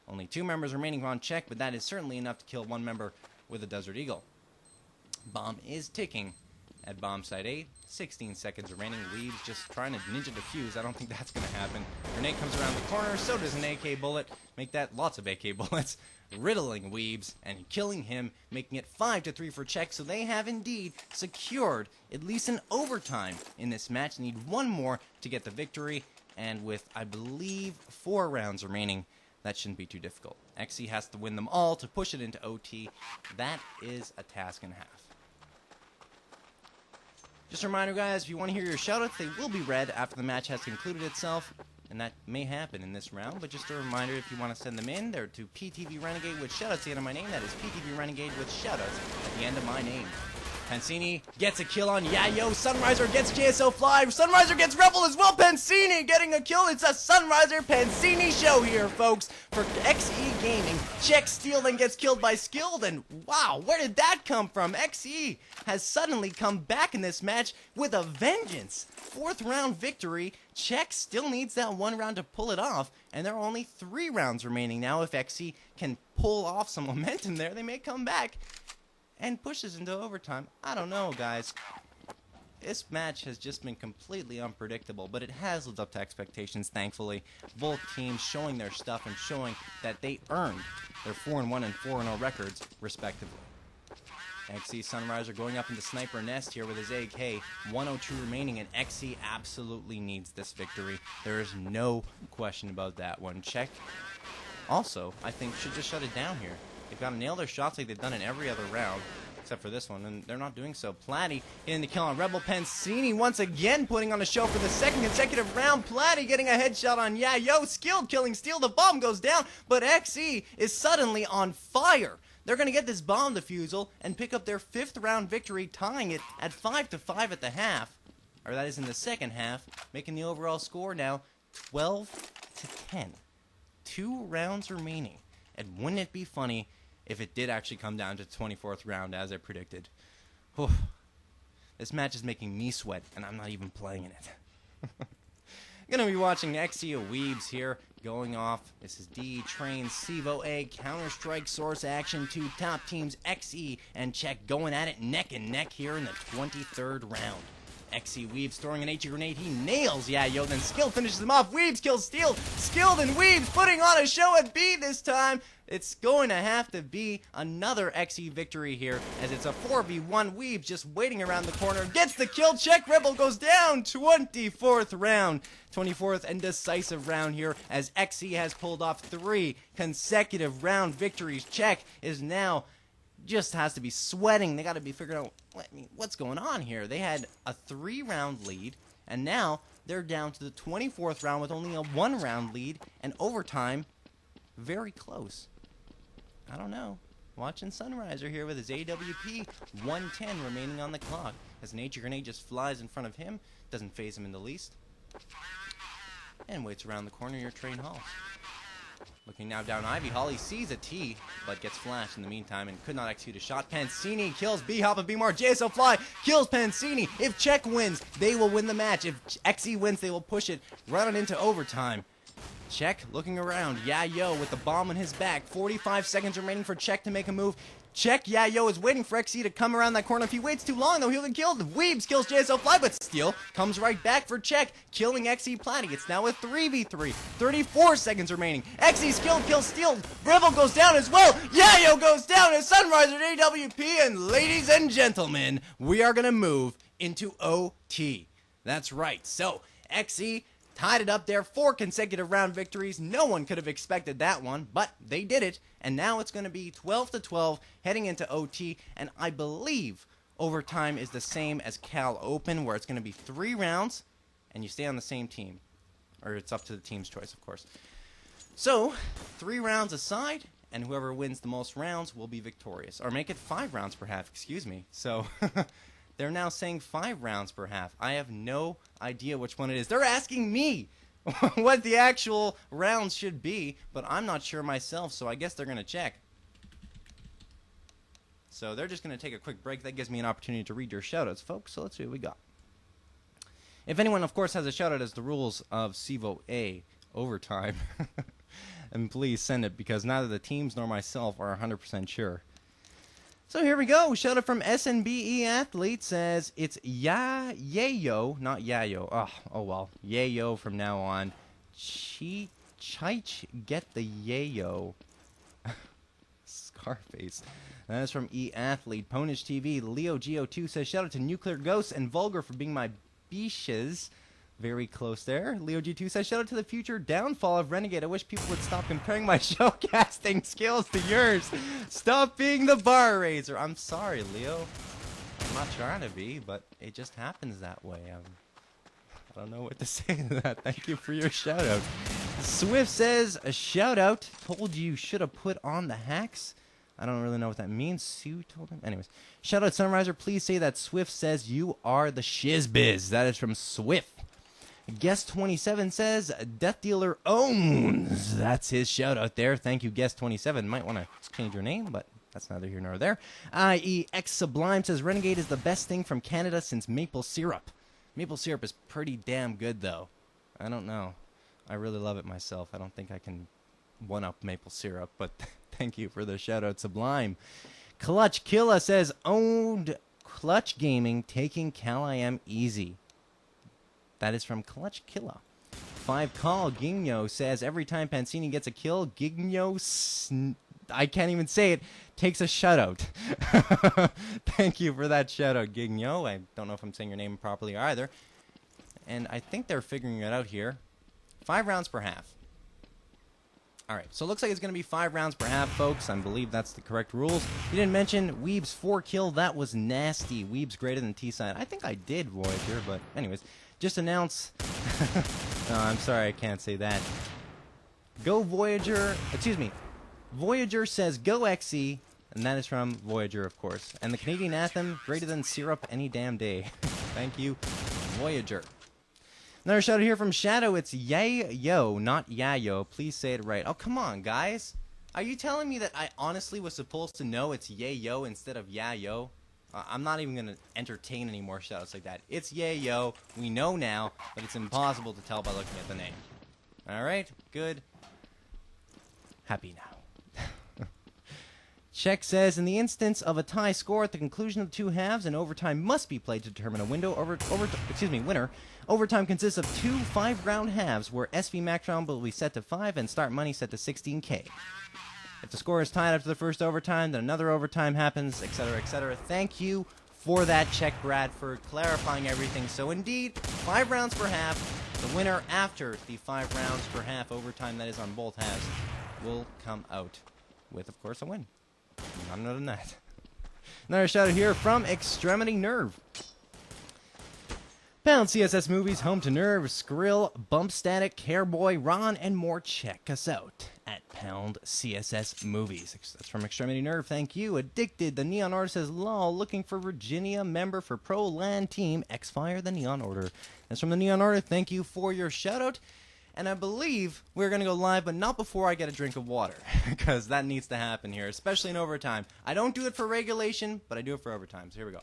Only 2 members remaining on Czech, but that is certainly enough to kill 1 member with a Desert Eagle. Bomb is ticking at bomb site 8. 16 seconds remaining. Weebs just trying to ninja defuse. I don't think that's going to happen. Grenade comes around the corner. So does an AK bullet. Make that lots of AK bullets. Riddling Weebs and killing him, making it 5-3 for Czech. So they have indeed secured at least an overtime in this match. They need 1 more to get the victory. and with, I believe, 4 rounds remaining, that shouldn't be too difficult. XE has to win them all to push it into OT. That is a task and a half. Just a reminder, guys, if you want to hear your shoutouts, they will be read after the match has concluded itself, and that may happen in this round. But just a reminder, if you want to send them in, they're to PTV Renegade with shoutouts at the end of my name. That is PTV Renegade with shoutouts at the end of my name. Pansini gets a kill on Yayo. Sunriser gets JSO Fly. Sunriser gets Rebel as well. Pansini getting a kill. It's a Sunriser Pansini show here, folks, for XE Gaming. Check Steel then gets killed by Skilled, and wow, where did that come from? XE has suddenly come back in this match with a vengeance. 4th round victory. Check still needs that 1 round to pull it off, and there are only 3 rounds remaining now. If XE can pull off some momentum there, they may come back and pushes into overtime. I don't know, guys. This match has just been completely unpredictable, but it has lived up to expectations, thankfully. Both teams showing their stuff and showing that they earned their 4-1 and 4-0 records, respectively. XE Sunriser going up into Sniper Nest here with his AK. 102 remaining, and XE absolutely needs this victory. There is no question about that one. Check also, I think, should just shut it down here. They've got to nail their shots like they've done in every other round, except for this one, and they're not doing so. Platty getting the kill on Rebel. Pansini once again putting on a show for the 2nd consecutive round. Platty getting a headshot on Yayo. Skilled killing Steel. The bomb goes down, but XE is suddenly on fire. They're going to get this bomb defusal and pick up their 5th round victory, tying it at 5-5 at the half. Or that is in the second half, making the overall score now 12-10. 2 rounds remaining. And wouldn't it be funny if it did actually come down to the 24th round as I predicted? Whew. This match is making me sweat, and I'm not even playing in it. Gonna be watching XE Weebs here, going off. This is D-Train CEVO-A Counter-Strike Source Action. 2 top teams, XE and Czech, going at it neck and neck here in the 23rd round. XE Weebs throwing an HE grenade. He nails Yayo, then Skilled finishes him off. Weebs kills Steel. Skilled and Weebs putting on a show at B this time. It's going to have to be another XE victory here, as it's a 4v1. Weebs just waiting around the corner. Gets the kill. Czech Rebel goes down. 24th round. 24th and decisive round here, as XE has pulled off 3 consecutive round victories. Czech is now just has to be sweating. They got to be figuring out what's going on here. They had a 3-round lead, and now they're down to the 24th round with only a 1-round lead, and overtime very close. I don't know. Watching Sunriser here with his AWP. 1:10 remaining on the clock, as an HE grenade just flies in front of him. Doesn't phase him in the least. And waits around the corner near Train Hall. Looking now down Ivy Hall, he sees a T, but gets flashed in the meantime and could not execute a shot. Pansini kills B-Hop and B-Mar. JSO Fly kills Pansini. If Czech wins, they will win the match. If XE wins, they will push it right on into overtime. Czech looking around. Yayo with the bomb on his back. 45 seconds remaining for Czech to make a move. Czech, Yayo is waiting for XE to come around that corner. If he waits too long, though, he'll get killed. Weebs kills JSO Fly, but Steel comes right back for Czech, killing XE Platty. It's now a 3v3. 34 seconds remaining. XE Skilled kills Steel. Rebel goes down as well. Yayo goes down as Sunriser AWP. And ladies and gentlemen, we are going to move into OT. That's right. So, XE tied it up there, 4 consecutive round victories. No one could have expected that one, but they did it. And now it's going to be 12-12 heading into OT. And I believe overtime is the same as Cal Open, where it's going to be 3 rounds and you stay on the same team. Or it's up to the team's choice, of course. So, 3 rounds aside, and whoever wins the most rounds will be victorious. Or make it 5 rounds per half, excuse me. So, they're now saying 5 rounds per half. I have no idea which one it is. They're asking me what the actual rounds should be, but I'm not sure myself, so I guess they're going to check. So they're just going to take a quick break. That gives me an opportunity to read your shoutouts, folks, so let's see what we got. If anyone, of course, has a shoutout as the rules of CEVO-A overtime, and please send it, because neither the teams nor myself are 100% sure. So here we go. Shout out from SNBE Athlete says it's Yayo, not Yayo. Oh well, Yayo from now on. Chich get the Yayo. Scarface. That's from E Athlete. Ponish TV. Leo Geo2 says shout out to Nuclear Ghosts and Vulgar for being my biches. Very close there. Leo G2 says, shout out to the future downfall of Renegade. I wish people would stop comparing my showcasting skills to yours. Stop being the bar raiser. I'm sorry, Leo. I'm not trying to be, but it just happens that way. I don't know what to say to that. Thank you for your shout out. Swift says, a shout out. Told you should have put on the hacks. I don't really know what that means. Sue told him. Anyways, shout out Sunriser. Please say that Swift says you are the shizbiz. That is from Swift. Guest 27 says Death Dealer owns. That's his shout out there. Thank you, Guest 27. Might want to change your name, but that's neither here nor there. I.E. X Sublime says Renegade is the best thing from Canada since maple syrup. Maple syrup is pretty damn good, though. I don't know. I really love it myself. I don't think I can one-up maple syrup, but thank you for the shout-out, Sublime. Clutch Killa says, owned Clutch Gaming, taking Cal-IM easy. That is from Clutch Killa. 5 Call Gigno says, every time Pancini gets a kill, Gigno, I can't even say it, takes a shutout. Thank you for that shutout, Gigno. I don't know if I'm saying your name properly either. And I think they're figuring it out here. 5 rounds per half. Alright, so it looks like it's going to be 5 rounds per half, folks. I believe that's the correct rules. You didn't mention Weeb's 4 kill. That was nasty. Weeb's greater than T-Side. I think I did, Voyager, but anyways. Just announce... No, I'm sorry, I can't say that. Go Voyager... Excuse me. Voyager says, go XE, and that is from Voyager, of course. And the Canadian anthem, greater than syrup any damn day. Thank you, Voyager. Another shout out here from Shadow. It's Yayo, not Yayo. Please say it right. Oh, come on, guys. Are you telling me that I honestly was supposed to know it's Yayo instead of Yayo? I'm not even going to entertain any more shout outs like that. It's Yayo. We know now, but it's impossible to tell by looking at the name. Alright, good. Happy now. Check says, in the instance of a tie score at the conclusion of the 2 halves, an overtime must be played to determine a winner. Overtime consists of 2 5-round halves where SV max round will be set to 5 and start money set to 16K. If the score is tied after the first overtime, then another overtime happens, etc., etc. Thank you for that check, Brad, for clarifying everything. So indeed, 5 rounds per half. The winner after the 5 rounds per half overtime, that is on both halves, will come out with, of course, a win. None other than that. Another shout out here from Extremity Nerve. Pound CSS Movies, home to Nerve, Skrill, Bump Static, Careboy, Ron, and more. Check us out at Pound CSS Movies. That's from Extremity Nerve. Thank you. Addicted, the Neon Order says, lol, looking for Virginia member for Pro LAN team, X-Fire, the Neon Order. That's from the Neon Order. Thank you for your shout out. And I believe we're going to go live, but not before I get a drink of water, because that needs to happen here, especially in overtime. I don't do it for regulation, but I do it for overtime. So here we go.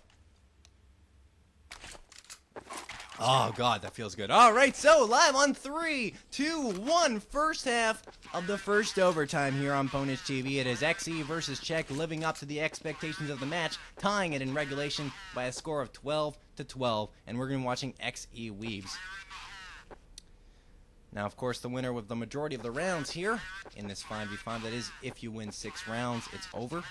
Oh, God, that feels good. All right, so live on 3, 2, 1, first half of the first overtime here on Ponish TV. It is XE versus Czech, living up to the expectations of the match, tying it in regulation by a score of 12-12, and we're going to be watching XE Weebs. Now, of course, the winner with the majority of the rounds here in this 5v5, that is, if you win 6 rounds, it's over.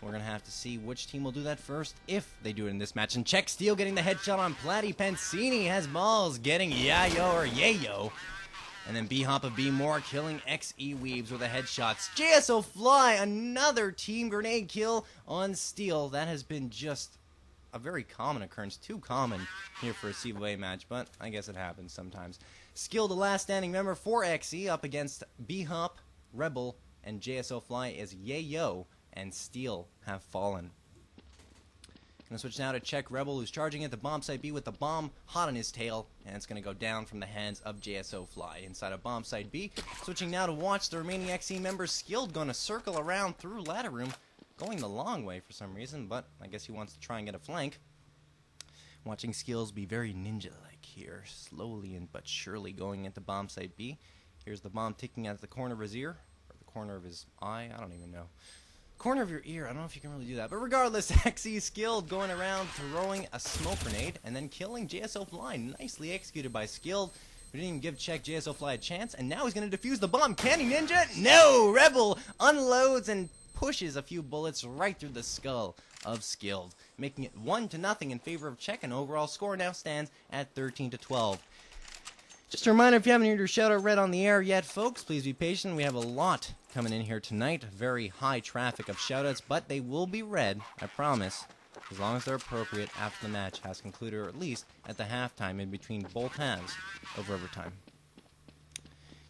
We're going to have to see which team will do that first, if they do it in this match. And Czech Steel getting the headshot on Platty. Pancini has balls, getting Yayo or Yayo. And then B-Hop of B-More killing XE Weebs with the headshots. JSO Fly, another team grenade kill on Steel. That has been just a very common occurrence. Too common here for a CEVO-A match, but I guess it happens sometimes. Skill, the last standing member for XE, up against B-Hop, Rebel, and JSO Fly as Yayo and Steel have fallen. I'm going to switch now to Czech Rebel, who's charging at the bomb site B with the bomb hot on his tail, and it's going to go down from the hands of JSO Fly inside of bomb site B. Switching now to watch the remaining XE members. Skilled going to circle around through ladder room, going the long way for some reason, but I guess he wants to try and get a flank. Watching Skills be very ninja-like here, slowly and but surely going into bomb site B. Here's the bomb ticking at the corner of his ear, or the corner of his eye, I don't even know. Corner of your ear, I don't know if you can really do that, but regardless, XE Skilled going around throwing a smoke grenade and then killing JSO Fly. Nicely executed by Skilled. We didn't even give Czech JSO Fly a chance, and now he's going to defuse the bomb. Can he, Ninja? No! Rebel unloads and pushes a few bullets right through the skull of Skilled, making it 1-0 in favor of Czech, and overall score now stands at 13-12. Just a reminder, if you haven't heard your shout-out read on the air yet, folks, please be patient. We have a lot coming in here tonight. Very high traffic of shout-outs, but they will be read, I promise, as long as they're appropriate after the match has concluded, or at least at the halftime in between both halves of overtime.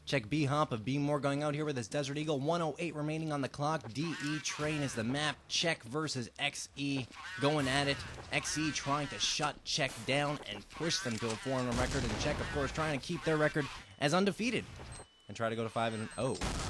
Check B-Hop of B More going out here with his Desert Eagle. 1:08 remaining on the clock. DE Train is the map. Check versus XE going at it. XE trying to shut Check down and push them to a 4-1 record. And Check, of course, trying to keep their record as undefeated and try to go to 5-0.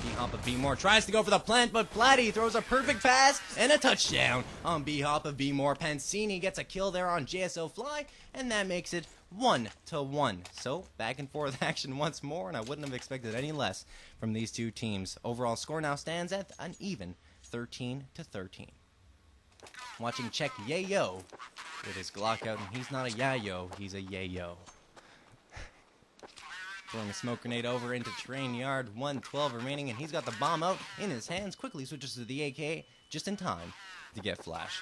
B-Hop of B More tries to go for the plant, but Platty throws a perfect pass and a touchdown on B-Hop of B More. Pancini gets a kill there on JSO Fly, and that makes it 1-1. So back and forth action once more, and I wouldn't have expected any less from these two teams. Overall score now stands at an even 13-13. Watching Check Yayo with his Glock out, and he's not a Yayo, he's a Yayo. Throwing a smoke grenade over into Train Yard. 1:12 remaining, and he's got the bomb out in his hands. Quickly switches to the AK just in time to get flashed.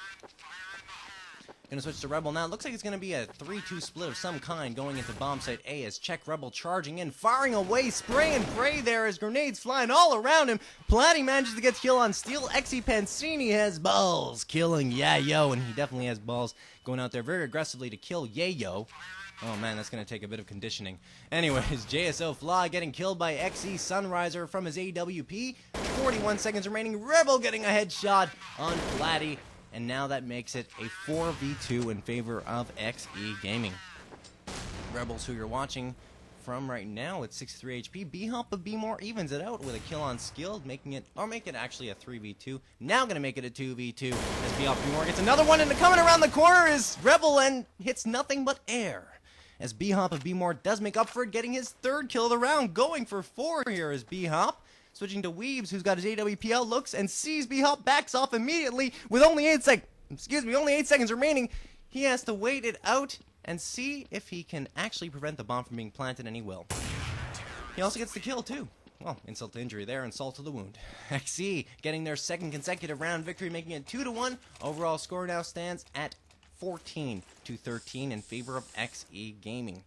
Going to switch to Rebel now. Looks like it's going to be a 3-2 split of some kind going into bomb site A as Check Rebel charging in, firing away, spray and pray there as grenades flying all around him. Platty manages to get kill on Steel. Xe Pancini has balls killing Yayo, and he definitely has balls going out there very aggressively to kill Yayo. Oh man, that's going to take a bit of conditioning. Anyways, JSO Fly getting killed by XE Sunriser from his AWP. 41 seconds remaining. Rebel getting a headshot on Platty. And now that makes it a 4v2 in favor of XE Gaming. Rebels, who you're watching from right now at 63 HP. B-Hop of B More evens it out with a kill on Skilled, make it actually a 3v2. Now going to make it a 2v2 as B-Hop of B More gets another one, and coming around the corner is Rebel and hits nothing but air. As B-Hop of B More does make up for it, getting his third kill of the round, going for 4 here is B-Hop. Switching to Weaves, who's got his AWP out, looks and sees B-Hop, backs off immediately with only 8 seconds remaining. He has to wait it out and see if he can actually prevent the bomb from being planted, and he will. He also gets the kill, too. Well, insult to injury there, and salt to the wound. XE getting their second consecutive round victory, making it 2-1. Overall score now stands at 14-13 in favor of XE Gaming.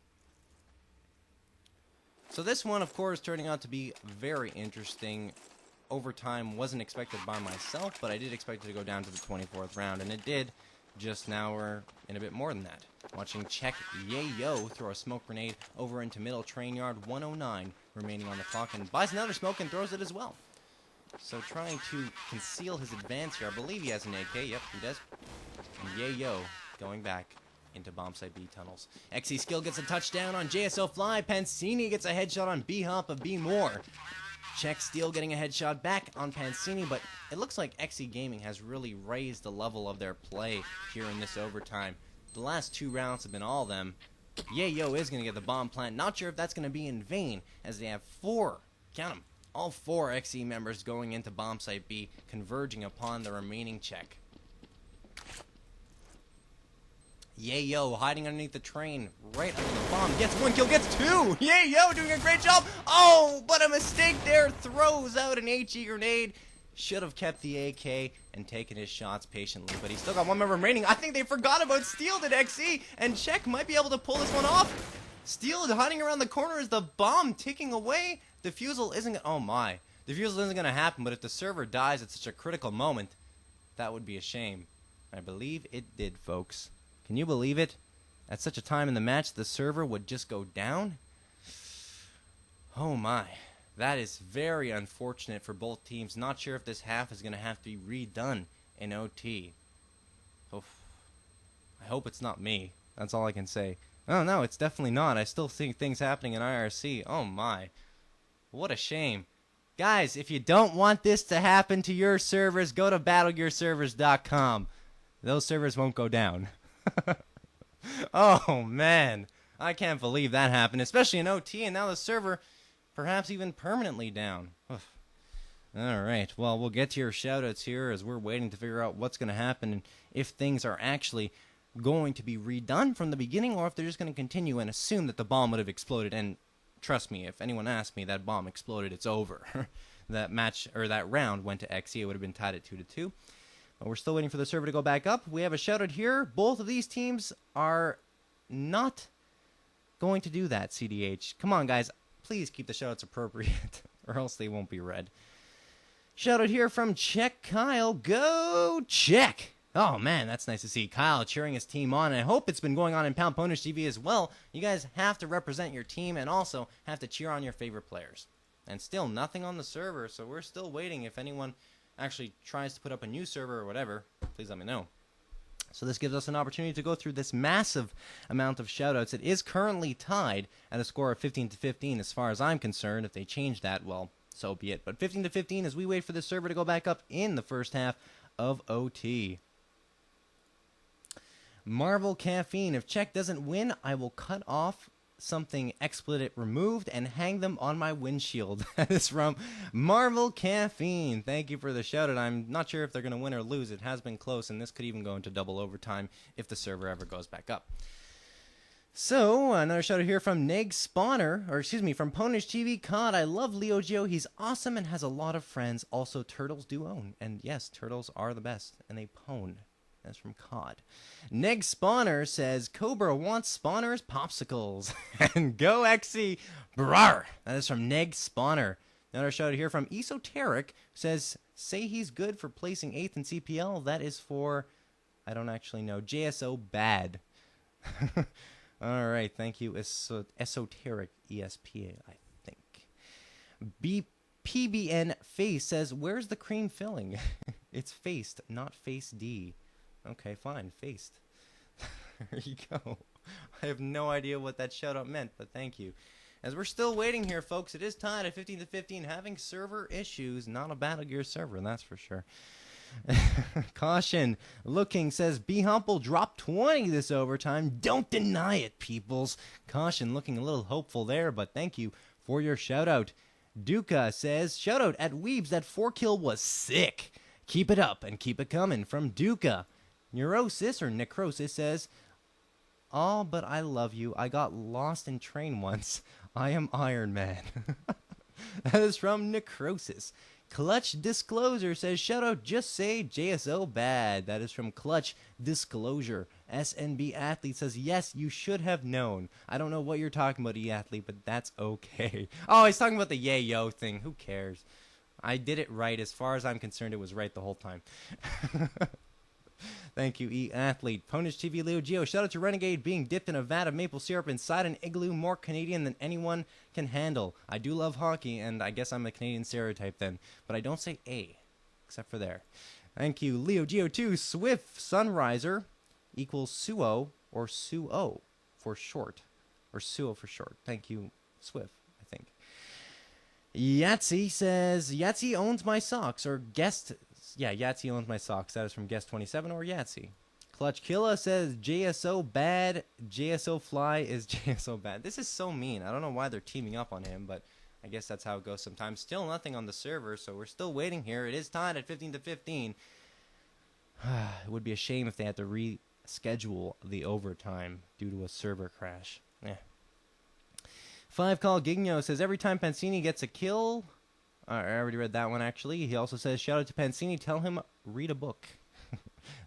So this one, of course, turning out to be very interesting. Overtime wasn't expected by myself, but I did expect it to go down to the 24th round, and it did. Just now we're in a bit more than that. Watching Check Yayo throw a smoke grenade over into middle Train Yard. 1:09 remaining on the clock, and buys another smoke and throws it as well. So trying to conceal his advance here. I believe he has an AK. Yep, he does. And Yayo going back into bomb site B tunnels. XE Skill gets a touchdown on JSO Fly. Pancini gets a headshot on B-Hop of B More. Check Steel getting a headshot back on Pancini, but it looks like XE Gaming has really raised the level of their play here in this overtime. The last 2 rounds have been all them. Yayo is going to get the bomb plant. Not sure if that's going to be in vain, as they have 4, count them, all 4 XE members going into bomb site B, converging upon the remaining Check. Yayo hiding underneath the train, right under the bomb, gets 1 kill, gets 2! Yayo doing a great job! Oh, but a mistake there, throws out an HE grenade. Should have kept the AK and taken his shots patiently, but he's still got 1 member remaining. I think they forgot about Steel at XE, and Check might be able to pull this one off. Steel hiding around the corner as the bomb ticking away. Defusal isn't gonna, oh my. Defusal isn't gonna happen, but if the server dies at such a critical moment, that would be a shame. I believe it did, folks. Can you believe it? At such a time in the match, the server would just go down? Oh my. That is very unfortunate for both teams. Not sure if this half is going to have to be redone in OT. Oof. I hope it's not me. That's all I can say. Oh no, it's definitely not. I still see things happening in IRC. Oh my. What a shame. Guys, if you don't want this to happen to your servers, go to battlegearservers.com. Those servers won't go down. Oh man, I can't believe that happened, especially in OT, and now the server perhaps even permanently down. Oof. Alright, well, we'll get to your shoutouts here as we're waiting to figure out what's going to happen and if things are actually going to be redone from the beginning or if they're just going to continue and assume that the bomb would have exploded. And trust me, if anyone asked me, that bomb exploded, it's over. That match, or that round went to XE, it would have been tied at 2-2. But we're still waiting for the server to go back up. We have a shoutout here. Both of these teams are not going to do that, CDH. Come on, guys. Please keep the shoutouts appropriate, or else they won't be read. Shoutout here from Check Kyle. Go Check! Oh, man, that's nice to see Kyle cheering his team on. And I hope it's been going on in Pound Ponish TV as well. You guys have to represent your team and also have to cheer on your favorite players. And still nothing on the server, so we're still waiting. If anyone actually tries to put up a new server or whatever, please let me know. So this gives us an opportunity to go through this massive amount of shoutouts. It is currently tied at a score of 15-15 as far as I'm concerned. If they change that, well, so be it. But 15-15 as we wait for this server to go back up in the first half of OT. Marvel Caffeine. If Czech doesn't win, I will cut off something expletive removed and hang them on my windshield. That is from Marvel Caffeine. Thank you for the shout out. I'm not sure if they're going to win or lose. It has been close, and this could even go into double overtime if the server ever goes back up. So, another shout out here from Neg Spawner, or excuse me, from Ponish TV. COD, I love Leo Geo. He's awesome and has a lot of friends. Also, turtles do own. And yes, turtles are the best, and they pwn. That's from COD. Neg Spawner says, Cobra wants Spawner's popsicles. And go XC. Brar. That is from Neg Spawner. Another shout out here from Esoteric. Says, say he's good for placing 8th in CPL. That is for, I don't actually know, JSO bad. All right. Thank you, Esoteric ESPA, I think. PBN Face says, where's the cream filling? It's faced, not face D. Okay, fine. Faced. There you go. I have no idea what that shout-out meant, but thank you. As we're still waiting here, folks, it is tied at 15-15. Having server issues, not a Battle Gear server, that's for sure. Caution. Looking says, Be Humble drop 20 this overtime. Don't deny it, peoples. Caution. Looking a little hopeful there, but thank you for your shout-out. Duca says, shout-out at Weebs. That 4-kill was sick. Keep it up and keep it coming from Duca. Neurosis or Necrosis says, oh, but I love you. I got lost in train once. I am Iron Man. That is from Necrosis. Clutch Disclosure says, shout out, just say JSO bad. That is from Clutch Disclosure. SNB Athlete says, yes, you should have known. I don't know what you're talking about, E-Athlete, but that's okay. Oh, he's talking about the yayo thing. Who cares? I did it right. As far as I'm concerned, it was right the whole time. Thank you, E-Athlete. Ponish TV Leo Geo. Shout out to Renegade being dipped in a vat of maple syrup inside an igloo. More Canadian than anyone can handle. I do love hockey, and I guess I'm a Canadian stereotype then. But I don't say A, except for there. Thank you, Leo Geo 2. Swift Sunriser equals Suo or Suo for short. Or Suo for short. Thank you, Swift, I think. Yahtzee says, Yahtzee owns my socks, or guest... Yeah, Yahtzee owns my socks. That is from Guest 27 or Yahtzee. Clutch Killa says, JSO bad, JSO fly is JSO bad. This is so mean. I don't know why they're teaming up on him, but I guess that's how it goes sometimes. Still nothing on the server, so we're still waiting here. It is tied at 15-15. It would be a shame if they had to reschedule the overtime due to a server crash. Yeah. 5Call Gigno says, every time Pancini gets a kill... I already read that one, actually. He also says, shout out to Pancini. Tell him, read a book.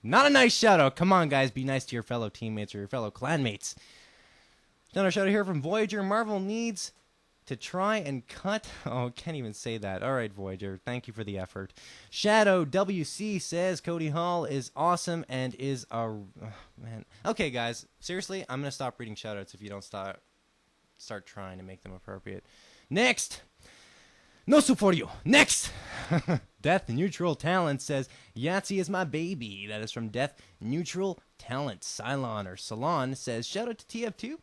Not a nice shout out. Come on, guys. Be nice to your fellow teammates or your fellow clanmates. Another shout out here from Voyager. Marvel needs to try and cut... Oh, can't even say that. All right, Voyager. Thank you for the effort. Shadow WC says, Cody Hall is awesome and is a... Oh, man. Okay, guys. Seriously, I'm going to stop reading shout outs if you don't start trying to make them appropriate. Next... No soup for you. Next! Death Neutral Talent says, Yahtzee is my baby. That is from Death Neutral Talent. Cylon or Salon says, shout out to TF2.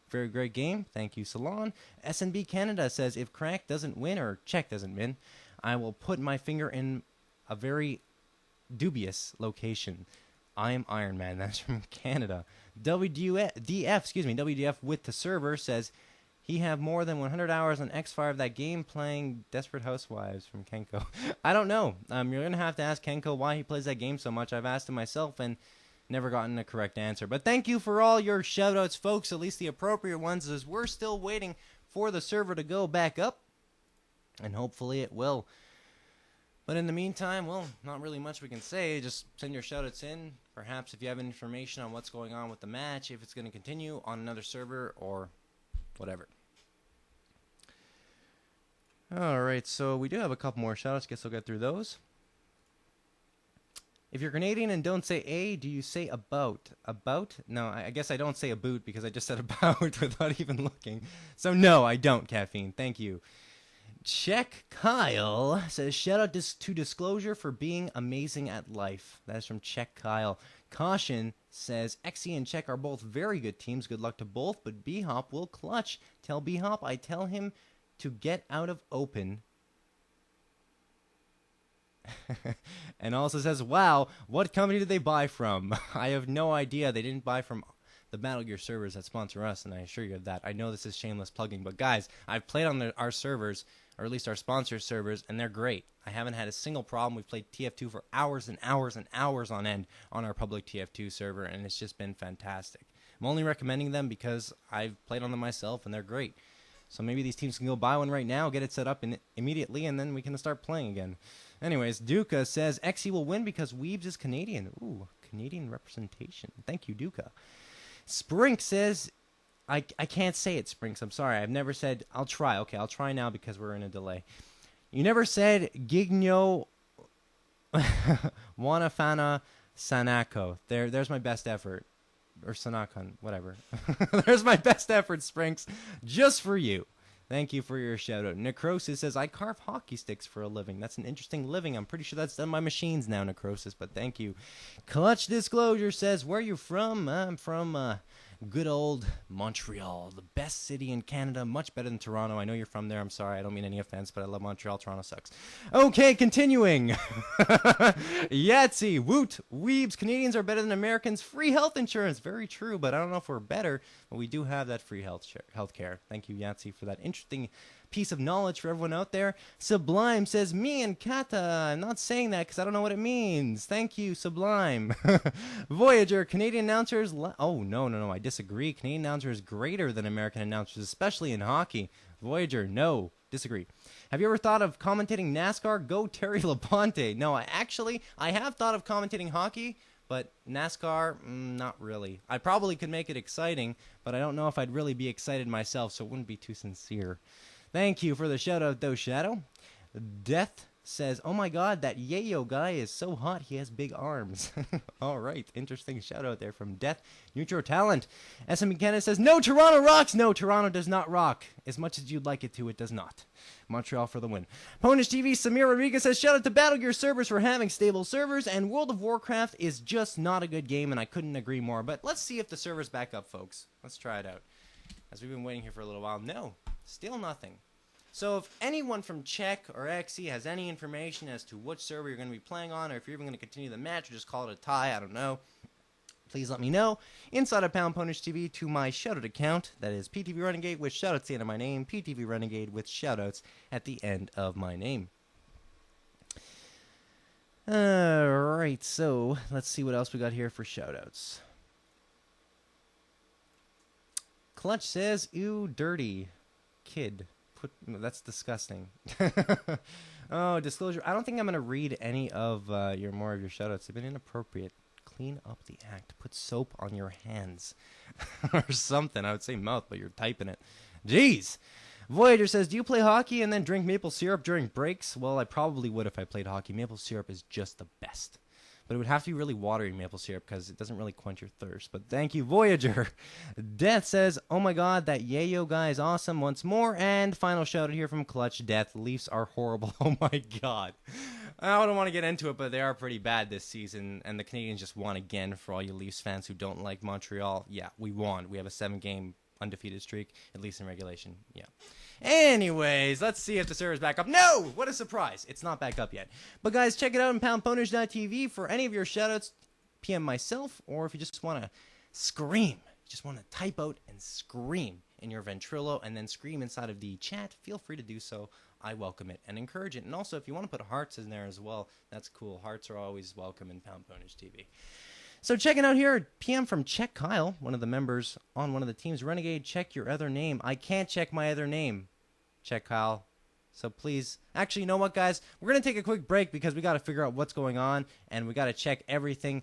Very great game. Thank you, Salon. SNB Canada says, if Crack doesn't win or Czech doesn't win, I will put my finger in a very dubious location. I am Iron Man. That's from Canada. WDF with the server says, he have more than 100 hours on X5 that game playing Desperate Housewives from Kenko. I don't know. You're going to have to ask Kenko why he plays that game so much. I've asked him myself and never gotten a correct answer. But thank you for all your shout-outs, folks, at least the appropriate ones, as we're still waiting for the server to go back up. And hopefully it will. But in the meantime, well, not really much we can say. Just send your shout-outs in. Perhaps if you have information on what's going on with the match, if it's going to continue on another server, or... whatever. Alright, so we do have a couple more shoutouts. Guess we'll get through those. If you're Canadian and don't say a, do you say about? About? No, I guess I don't say a boot because I just said about without even looking. So no, I don't, Caffeine. Thank you. Check Kyle says, shout out to Disclosure for being amazing at life. That is from Check Kyle. Caution says, Xe and Check are both very good teams. Good luck to both, but B-Hop will clutch. Tell B-Hop I tell him to get out of open. And also says, wow, what company did they buy from? I have no idea. They didn't buy from the Battle Gear servers that sponsor us, and I assure you of that. I know this is shameless plugging, but guys, I've played on our servers, or at least our sponsor servers, and they're great. I haven't had a single problem. We've played TF2 for hours and hours and hours on end on our public TF2 server, and it's just been fantastic. I'm only recommending them because I've played on them myself, and they're great. So maybe these teams can go buy one right now, get it set up immediately, and then we can start playing again. Anyways, Duca says, Xe will win because Weebs is Canadian. Ooh, Canadian representation. Thank you, Duca. Sprink says, I can't say it, Sprinks. I'm sorry. I've never said, I'll try. Okay, I'll try now because we're in a delay. You never said Gigno Wanafana Sanako. There's my best effort. Or Sanakon, whatever. There's my best effort, Sprinks, just for you. Thank you for your shout-out. Necrosis says, I carve hockey sticks for a living. That's an interesting living. I'm pretty sure that's done by machines now, Necrosis, but thank you. Clutch Disclosure says, where are you from? I'm from good old Montreal, the best city in Canada, much better than Toronto. I know you're from there. I'm sorry. I don't mean any offense, but I love Montreal. Toronto sucks. Okay, continuing. Yahtzee, Woot, Weebs, Canadians are better than Americans. Free health insurance. Very true, but I don't know if we're better, but we do have that free health care. Thank you, Yahtzee, for that interesting piece of knowledge for everyone out there. Sublime says, me and Kata. I'm not saying that because I don't know what it means. Thank you, Sublime. Voyager, Canadian announcers. Oh, no, I disagree. Canadian announcers is greater than American announcers, especially in hockey. Voyager, no, disagree. Have you ever thought of commentating NASCAR? Go Terry Labonte. No, I have thought of commentating hockey, but NASCAR, not really. I probably could make it exciting, but I don't know if I'd really be excited myself, so it wouldn't be too sincere. Thank you for the shout-out, though, Shadow. Death says, oh my god, that Yayo guy is so hot, he has big arms. All right, interesting shout-out there from Death. Neutro Talent. SM McKenna says, no, Toronto rocks. No, Toronto does not rock. As much as you'd like it to, it does not. Montreal for the win. Ponish TV, Samir Rodriguez says, shout out to Battle Gear servers for having stable servers, and World of Warcraft is just not a good game, and I couldn't agree more. But let's see if the server's back up, folks. Let's try it out. As we've been waiting here for a little while. No, still nothing. So if anyone from Czech or Xe has any information as to which server you're going to be playing on, or if you're even going to continue the match or just call it a tie, I don't know, please let me know. Inside of Pound Ponish TV to my shoutout account, that is PTV Renegade with shoutouts at the end of my name, PTV Renegade with shoutouts at the end of my name. Alright, so let's see what else we got here for shoutouts. Clutch says, ew, dirty kid. That's disgusting. Oh, Disclosure. I don't think I'm going to read any of more of your shoutouts. They've been inappropriate. Clean up the act. Put soap on your hands. Or something. I would say mouth, but you're typing it. Jeez. Voyager says, do you play hockey and then drink maple syrup during breaks? Well, I probably would if I played hockey. Maple syrup is just the best. But it would have to be really watery maple syrup because it doesn't really quench your thirst. But thank you, Voyager. Death says, oh my god, that Yayo guy is awesome once more. And final shout out here from Clutch. Death, Leafs are horrible. Oh my god. I don't want to get into it, but they are pretty bad this season. And the Canadians just won again for all you Leafs fans who don't like Montreal. Yeah, we won. We have a 7-game undefeated streak, at least in regulation. Yeah. Anyways, let's see if the server's back up. No! What a surprise. It's not back up yet. But guys, check it out on poundponish.tv for any of your shoutouts. PM myself, or if you just want to scream, just want to type out and scream in your Ventrilo and then scream inside of the chat, feel free to do so. I welcome it and encourage it. And also, if you want to put hearts in there as well, that's cool. Hearts are always welcome in Pound Ponish TV. So checking out here, PM from Check Kyle, one of the members on one of the teams. Renegade, check your other name. I can't check my other name, Check Kyle. So please, actually, you know what, guys? We're going to take a quick break because we got to figure out what's going on, and we got to check everything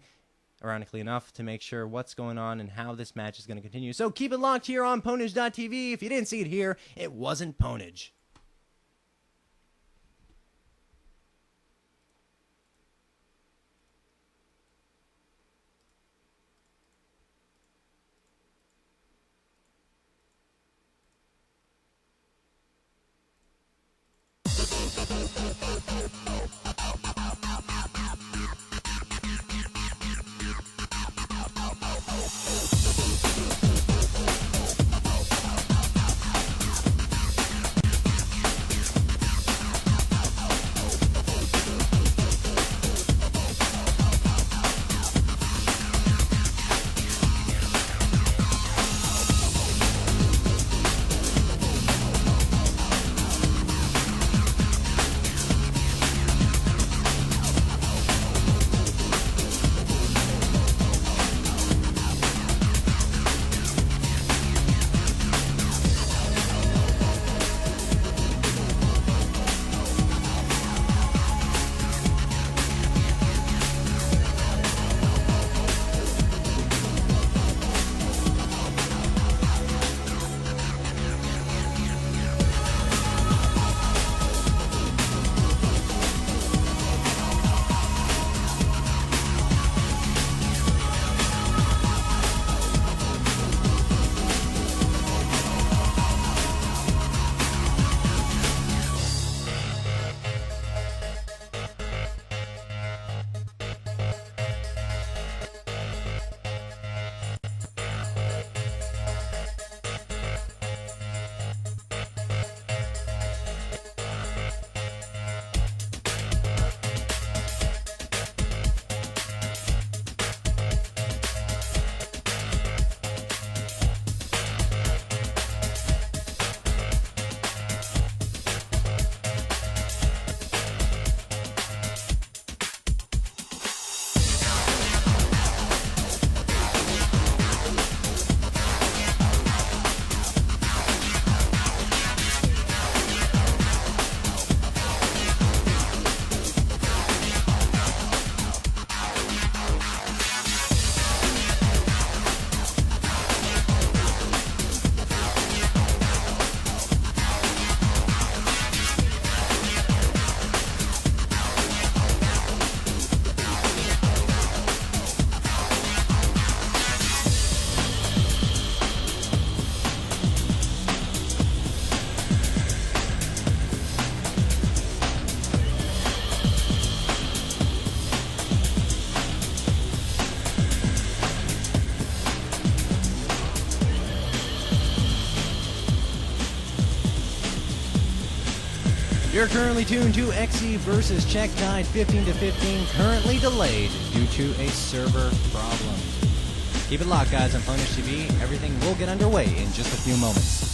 ironically enough, to make sure what's going on and how this match is going to continue. So keep it locked here on Ponage.tv. If you didn't see it here, it wasn't Ponage. You're currently tuned to XE versus Czech tied 15-15, currently delayed due to a server problem. Keep it locked, guys, on Ponage TV. Everything will get underway in just a few moments.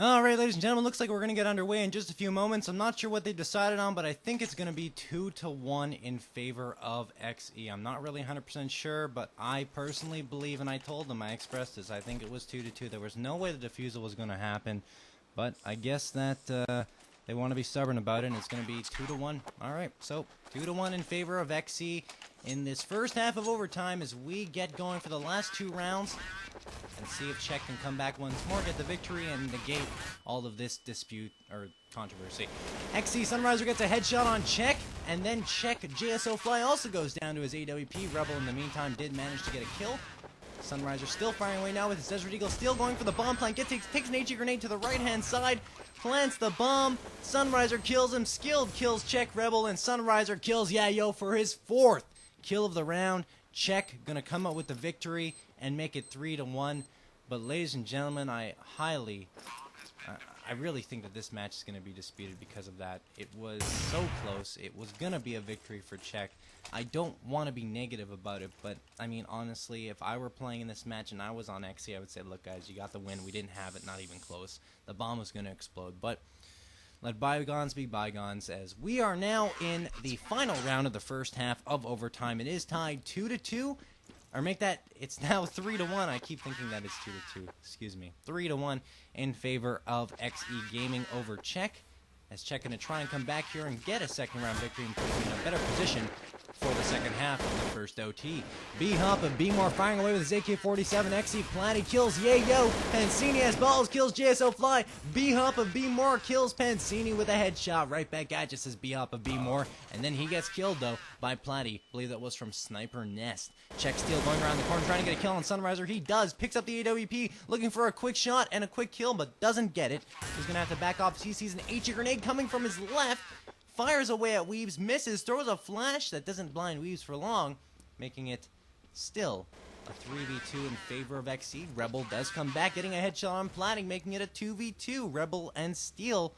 Alright, ladies and gentlemen, looks like we're going to get underway in just a few moments. I'm not sure what they decided on, but I think it's going to be 2-1 in favor of XE. I'm not really 100% sure, but I personally believe, and I told them, I expressed this, I think it was 2-2. There was no way the defusal was going to happen, but I guess that they want to be stubborn about it, and it's going to be 2-1. Alright, so 2-1 in favor of XE in this first half of overtime as we get going for the last two rounds. And see if Czech can come back once more, get the victory, and negate all of this dispute or controversy. XC Sunriser gets a headshot on Czech, and then Czech JSO Fly also goes down to his AWP. Rebel, in the meantime, did manage to get a kill. Sunriser still firing away now with his Desert Eagle, still going for the bomb plant. Takes an HE grenade to the right-hand side, plants the bomb. Sunriser kills him. Skilled kills Czech Rebel, and Sunriser kills Yayo for his fourth kill of the round. Czech gonna come up with the victory and make it 3-1. But ladies and gentlemen, I really think that this match is going to be disputed because of that. It was so close. It was going to be a victory for Czech. I don't want to be negative about it, but I mean, honestly, if I were playing in this match and I was on XE, I would say, look guys, you got the win. We didn't have it, not even close. The bomb was going to explode, but let bygones be bygones, as we are now in the final round of the first half of overtime. It is tied 2-2. Or make that, it's now 3-1. I keep thinking that it's 2-2. Excuse me. 3-1 in favor of XE Gaming over Czech. As Czech going to try and come back here and get a second round victory and put him in a better position for the second half of the first OT. B-Hop and B-More firing away with his AK-47. XE Platty kills Yayo. Pancini has balls, kills JSO Fly. B-Hop of B-More kills Pancini with a headshot. Right back at you, says B-Hop of B-More. And then he gets killed, though, by Platty. I believe that was from Sniper Nest. Czech Steel going around the corner, trying to get a kill on Sunriser. He does. Picks up the AWP, looking for a quick shot and a quick kill, but doesn't get it. He's going to have to back off. He sees an HE grenade coming from his left. Fires away at Weaves, misses, throws a flash that doesn't blind Weaves for long, making it still a 3v2 in favor of XE. Rebel does come back, getting a headshot on Platting, making it a 2v2. Rebel and Steel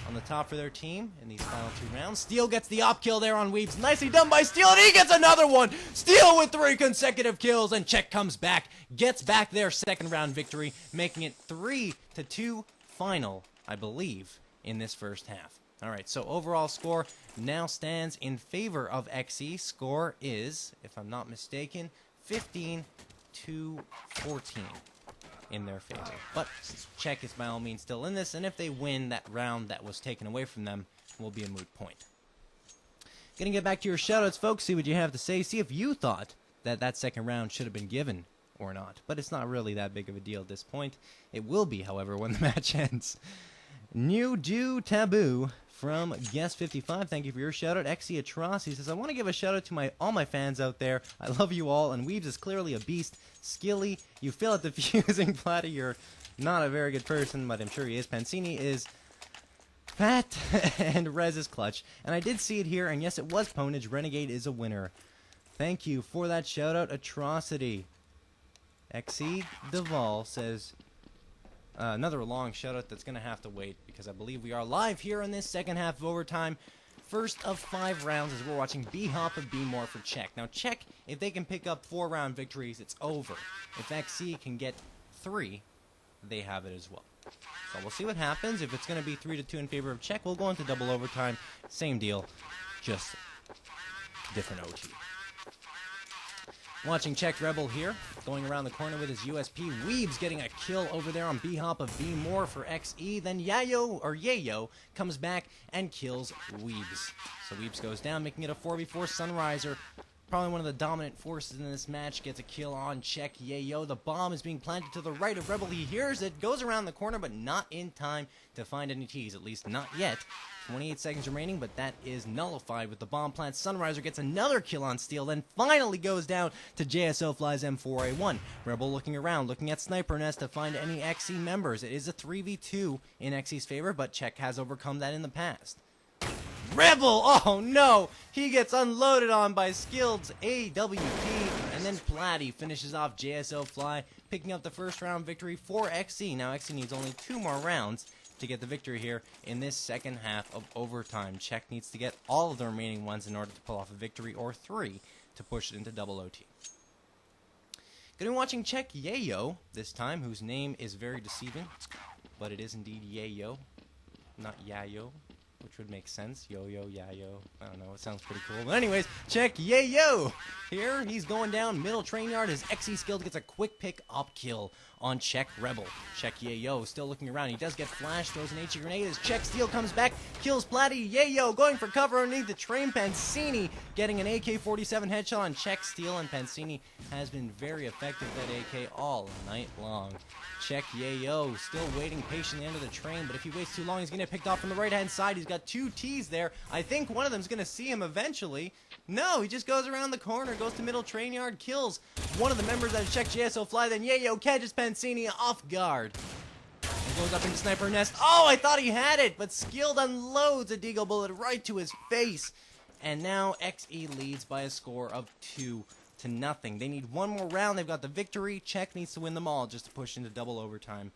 on the top for their team in these final two rounds. Steel gets the op kill there on Weaves. Nicely done by Steel, and he gets another one! Steel with 3 consecutive kills, and Czech comes back, gets back their second round victory, making it 3-2 final, I believe, in this first half. Alright, so overall score now stands in favor of XE. Score is, if I'm not mistaken, 15-14 in their favor. But Czech is by all means still in this, and if they win, that round that was taken away from them will be a moot point. Gonna get back to your shoutouts, folks, see what you have to say, see if you thought that that second round should have been given or not. But it's not really that big of a deal at this point. It will be, however, when the match ends. New Do Taboo from Guest55, thank you for your shout-out. XE Atrocity says, I want to give a shout-out to all my fans out there. I love you all, and Weaves is clearly a beast. Skilly, you fail at defusing. Platy, you're not a very good person, but I'm sure he is. Pancini is fat, and Rez is clutch. And I did see it here, and yes, it was Ponage. Renegade is a winner. Thank you for that shout-out, Atrocity. XE Duval says... another long shout-out that's going to have to wait, because I believe we are live here in this second half of overtime. First of 5 rounds as we're watching B-Hop and B-More for Czech. Now, Czech, if they can pick up 4-round victories, it's over. If XE can get 3, they have it as well. So we'll see what happens. If it's going to be 3-2 in favor of Czech, we'll go into double overtime. Same deal, just different OT. Watching Czech Rebel here, going around the corner with his USP. Weaves getting a kill over there on B-Hop of B-More for XE. Then Yayo comes back and kills Weaves. So Weaves goes down, making it a 4v4. Sunriser, probably one of the dominant forces in this match, gets a kill on Czech Yayo. The bomb is being planted to the right of Rebel. He hears it, goes around the corner, but not in time to find any T's, at least not yet. 28 seconds remaining, but that is nullified with the bomb plant. Sunriser gets another kill on Steel, then finally goes down to JSO Fly's M4A1. Rebel looking around, looking at Sniper Nest to find any XE members. It is a 3v2 in XE's favor, but Czech has overcome that in the past. Rebel! Oh no! He gets unloaded on by Skilled's AWP, and then Platty finishes off JSO Fly, picking up the first round victory for XE. Now XE needs only 2 more rounds to get the victory here in this second half of overtime. Czech needs to get all of the remaining ones in order to pull off a victory, or 3 to push it into double OT. Gonna be watching Czech Yayo this time, whose name is very deceiving. but it is indeed Yayo, not Yayo, which would make sense. Yo-yo, Yayo. I don't know. It sounds pretty cool. But anyways, check Yayo. Here, he's going down middle train yard. His XE skill gets a quick pick up kill on Check Rebel. Check Yayo still looking around. He does get flash, throws an HE grenade as Check Steel comes back, kills Platty. Yayo going for cover underneath the train. Pancini getting an AK-47 headshot on Check Steel, and Pancini has been very effective with that AK all night long. Check Yayo still waiting patiently under the train, but if he waits too long, he's going to get picked off from the right-hand side. He's got two T's there. I think one of them's going to see him eventually. No, he just goes around the corner, goes to middle train yard, kills one of the members of Check JSO Fly, then Yayo catches Pancini off guard. And goes up into Sniper Nest. Oh, I thought he had it, but Skilled unloads a Deagle bullet right to his face. And now XE leads by a score of 2-0. They need one more round. They've got the victory. Check needs to win them all just to push into double overtime.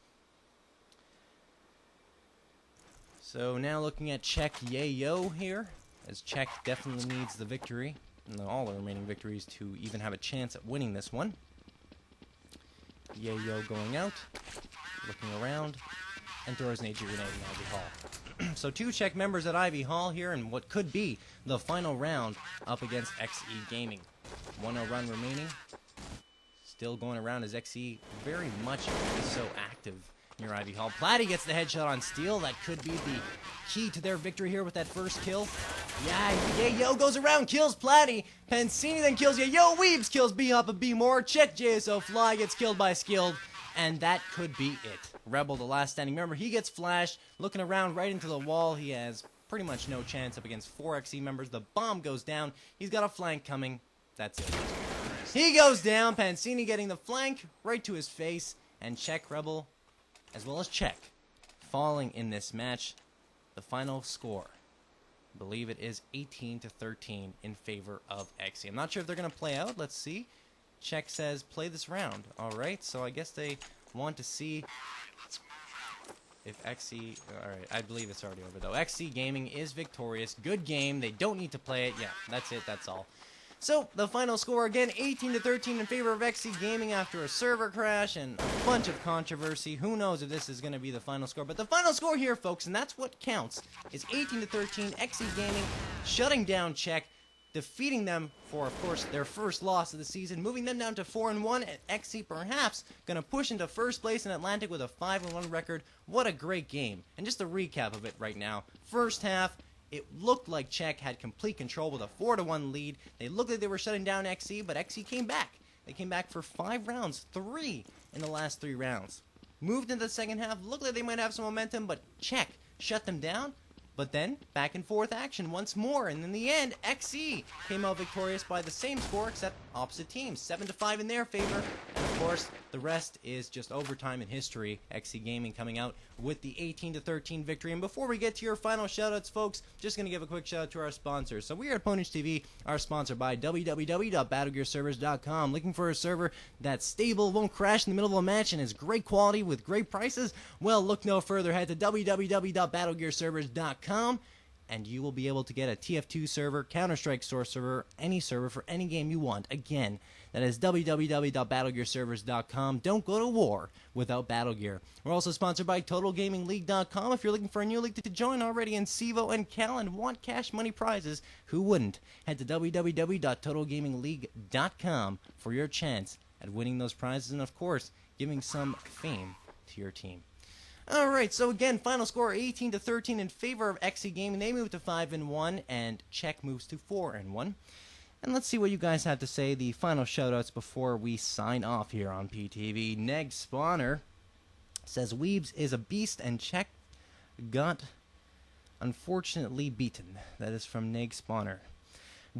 So now looking at Check Yayo here, as Check definitely needs the victory, and all the remaining victories to even have a chance at winning this one. Yayo going out, looking around, and throws an HE grenade in Ivy Hall. So two Check members at Ivy Hall here in what could be the final round up against XE Gaming. 1-0 run remaining. Still going around as XE very much so active near Ivy Hall. Platty gets the headshot on Steel. That could be the key to their victory here with that first kill. Yeah, Yayo goes around, kills Platty. Pancini then kills Yayo. Weebs kills B Hop and B More. Check JSO Fly gets killed by Skilled. And that could be it. Rebel, the last standing member, he gets flashed. Looking around right into the wall. He has pretty much no chance up against 4 XE members. The bomb goes down. He's got a flank coming. That's it. He goes down. Pancini getting the flank right to his face. And Check Rebel, as well as Check, falling in this match. The final score, I believe it is 18-13 in favor of XE. I'm not sure if they're going to play out. Let's see. Check says play this round. Alright, so I guess they want to see if XE... Alright, I believe it's already over though. XE Gaming is victorious. Good game. They don't need to play it. Yeah, that's it. That's all. So, the final score again, 18-13 in favor of XE Gaming after a server crash and a bunch of controversy. Who knows if this is going to be the final score. But the final score here, folks, and that's what counts, is 18-13, XE Gaming shutting down Check, defeating them for, of course, their first loss of the season, moving them down to 4-1, and XE perhaps going to push into first place in Atlantic with a 5-1 record. What a great game. And just a recap of it right now. First half, it looked like Check had complete control with a 4-1 lead. They looked like they were shutting down XE, but XE came back. They came back for 5 rounds, 3 in the last 3 rounds. Moved into the second half, looked like they might have some momentum, but Check shut them down. But then, back and forth action once more, and in the end, XE came out victorious by the same score, except opposite teams, 7-5 in their favor, and of course, the rest is just overtime in history. XE Gaming coming out with the 18-13 victory. And before we get to your final shoutouts, folks, just going to give a quick shout out to our sponsors. So we are at Ponage TV, are sponsored by www.battlegearservers.com. Looking for a server that's stable, won't crash in the middle of a match, and is great quality with great prices? Well, look no further. Head to www.battlegearservers.com. And you will be able to get a TF2 server, Counter-Strike source server, any server for any game you want. Again, that is www.battlegearservers.com. Don't go to war without Battle Gear. We're also sponsored by TotalGamingLeague.com. If you're looking for a new league to join already in CEVO and Cal and want cash money prizes, who wouldn't? Head to www.totalgamingleague.com for your chance at winning those prizes and, of course, giving some fame to your team. Alright, so again, final score 18-13 in favor of XE Gaming. They move to 5-1, and Check moves to 4-1. And let's see what you guys have to say, the final shoutouts before we sign off here on PTV. Neg Spawner says Weebs is a beast and Check got unfortunately beaten. That is from Neg Spawner.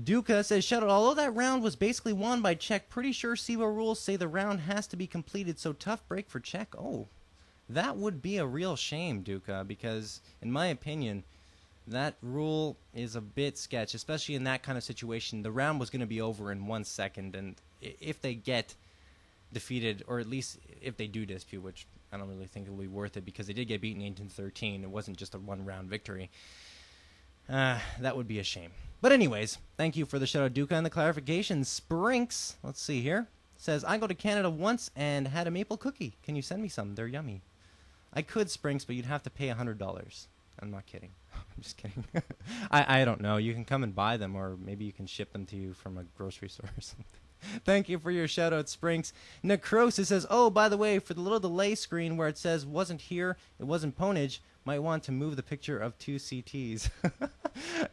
Duca says, shoutout, although that round was basically won by Check, pretty sure CEVO rules say the round has to be completed, so tough break for Check. Oh. That would be a real shame, Duca, because, in my opinion, that rule is a bit sketch, especially in that kind of situation. The round was going to be over in 1 second, and if they get defeated, or at least if they do dispute, which I don't really think it will be worth it, because they did get beaten 18-13. It wasn't just a one-round victory. That would be a shame. But anyways, thank you for the shout-out, Duca, and the clarification. Sprinks, let's see here, says, I go to Canada once and had a maple cookie. Can you send me some? They're yummy. I could, Sprinks, but you'd have to pay $100. I'm not kidding. I'm just kidding. I don't know. You can come and buy them, or maybe you can ship them to you from a grocery store or something. Thank you for your shout-out, Sprinks. Necrosis says, oh, by the way, for the little delay screen where it says wasn't here, it wasn't Ponage, might want to move the picture of 2 CTs.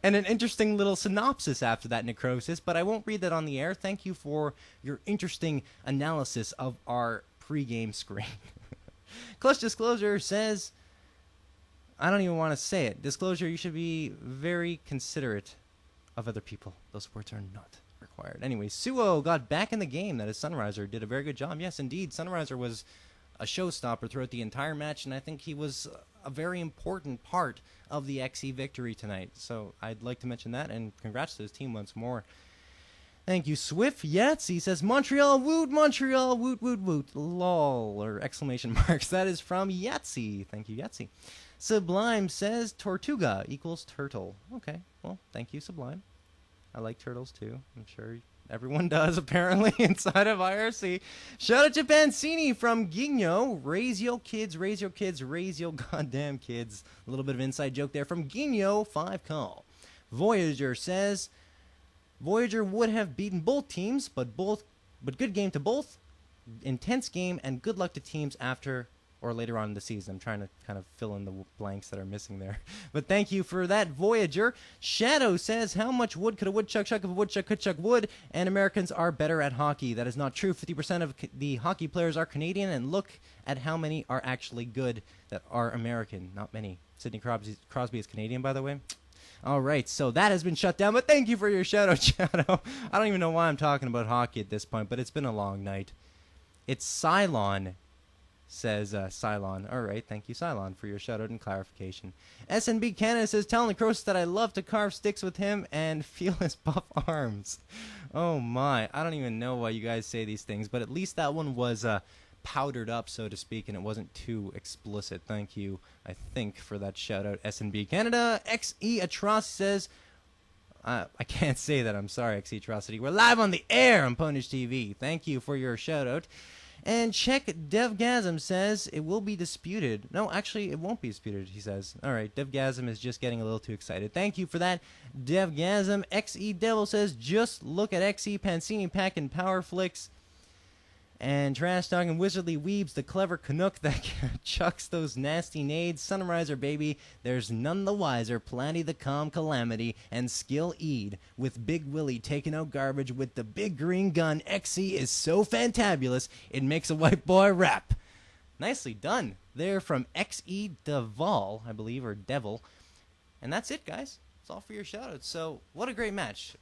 And an interesting little synopsis after that, Necrosis, but I won't read that on the air. Thank you for your interesting analysis of our pregame screen. Clutch Disclosure says, I don't even want to say it. Disclosure, you should be very considerate of other people. Those words are not required. Anyway, Suo got back in the game. That is Sunriser. Did a very good job. Yes, indeed. Sunriser was a showstopper throughout the entire match, and I think he was a very important part of the XE victory tonight. So I'd like to mention that, and congrats to his team once more. Thank you, Swift Yahtzee says, Montreal, woot, Montreal, woot, woot, woot, lol, or exclamation marks. That is from Yahtzee. Thank you, Yahtzee. Sublime says, Tortuga equals turtle. Okay, well, thank you, Sublime. I like turtles, too. I'm sure everyone does, apparently, inside of IRC. Shout out to Pancini from Guigno. Raise your kids, raise your kids, raise your goddamn kids. A little bit of inside joke there from Guigno, 5 call. Voyager says, Voyager would have beaten both teams, but good game to both. Intense game, and good luck to teams after or later on in the season. I'm trying to kind of fill in the blanks that are missing there. But thank you for that, Voyager. Shadow says, how much wood could a woodchuck chuck if a woodchuck could chuck wood? And Americans are better at hockey. That is not true. 50% of the hockey players are Canadian, and look at how many are actually good that are American. Not many. Sidney Crosby is Canadian, by the way. All right, so that has been shut down, but thank you for your shout-out, Shadow. I don't even know why I'm talking about hockey at this point, but it's been a long night. It's Cylon, says Cylon. All right, thank you, Cylon, for your shout-out and clarification. SNB Canada says, tell Necrosis that I love to carve sticks with him and feel his buff arms. Oh, my. I don't even know why you guys say these things, but at least that one was powdered up, so to speak, and it wasn't too explicit. Thank you, I think, for that shout-out, SNB Canada. XE Atrocity says, I can't say that. I'm sorry, XE Atrocity. We're live on the air on Ponish TV. Thank you for your shout-out. And Check Devgasm says it will be disputed. No, actually, it won't be disputed, he says. All right, Devgasm is just getting a little too excited. Thank you for that, Devgasm. XE Devil says, just look at XE Pancini Pack and Power Flicks. And Trash Talking Wizardly Weebs, the clever Canuck that chucks those nasty nades. Sunriser, baby, there's none the wiser. Planty the calm calamity, and Skill Eid. With Big Willie taking out garbage with the big green gun. XE is so fantabulous, it makes a white boy rap. Nicely done. They're from XE Deval, I believe, or Devil. And that's it, guys. That's all for your shoutouts. So, what a great match.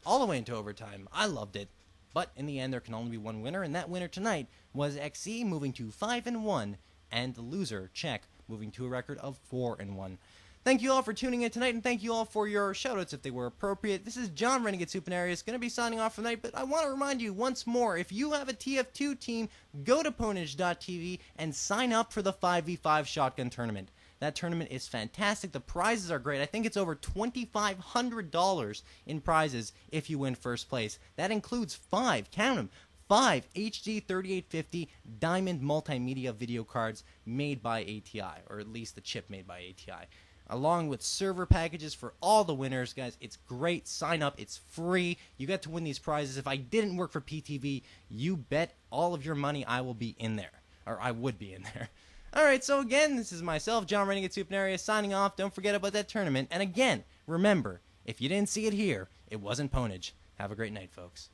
All the way into overtime. I loved it. But in the end, there can only be one winner, and that winner tonight was XE, moving to 5-1, and the loser, Czech, moving to a record of 4-1. Thank you all for tuning in tonight, and thank you all for your shoutouts if they were appropriate. This is John Renegade Supinarius, going to be signing off for the night, but I want to remind you once more, if you have a TF2 team, go to Ponage.tv and sign up for the 5v5 Shotgun Tournament. That tournament is fantastic. The prizes are great. I think it's over $2,500 in prizes if you win first place. That includes 5, count them, 5 HD 3850 Diamond Multimedia video cards made by ATI, or at least the chip made by ATI, along with server packages for all the winners. Guys, it's great. Sign up. It's free. You get to win these prizes. If I didn't work for PTV, you bet all of your money I will be in there, or I would be in there. Alright, so again, this is myself, John Renegade Supinaria, signing off. Don't forget about that tournament. And again, remember, if you didn't see it here, it wasn't Ponage. Have a great night, folks.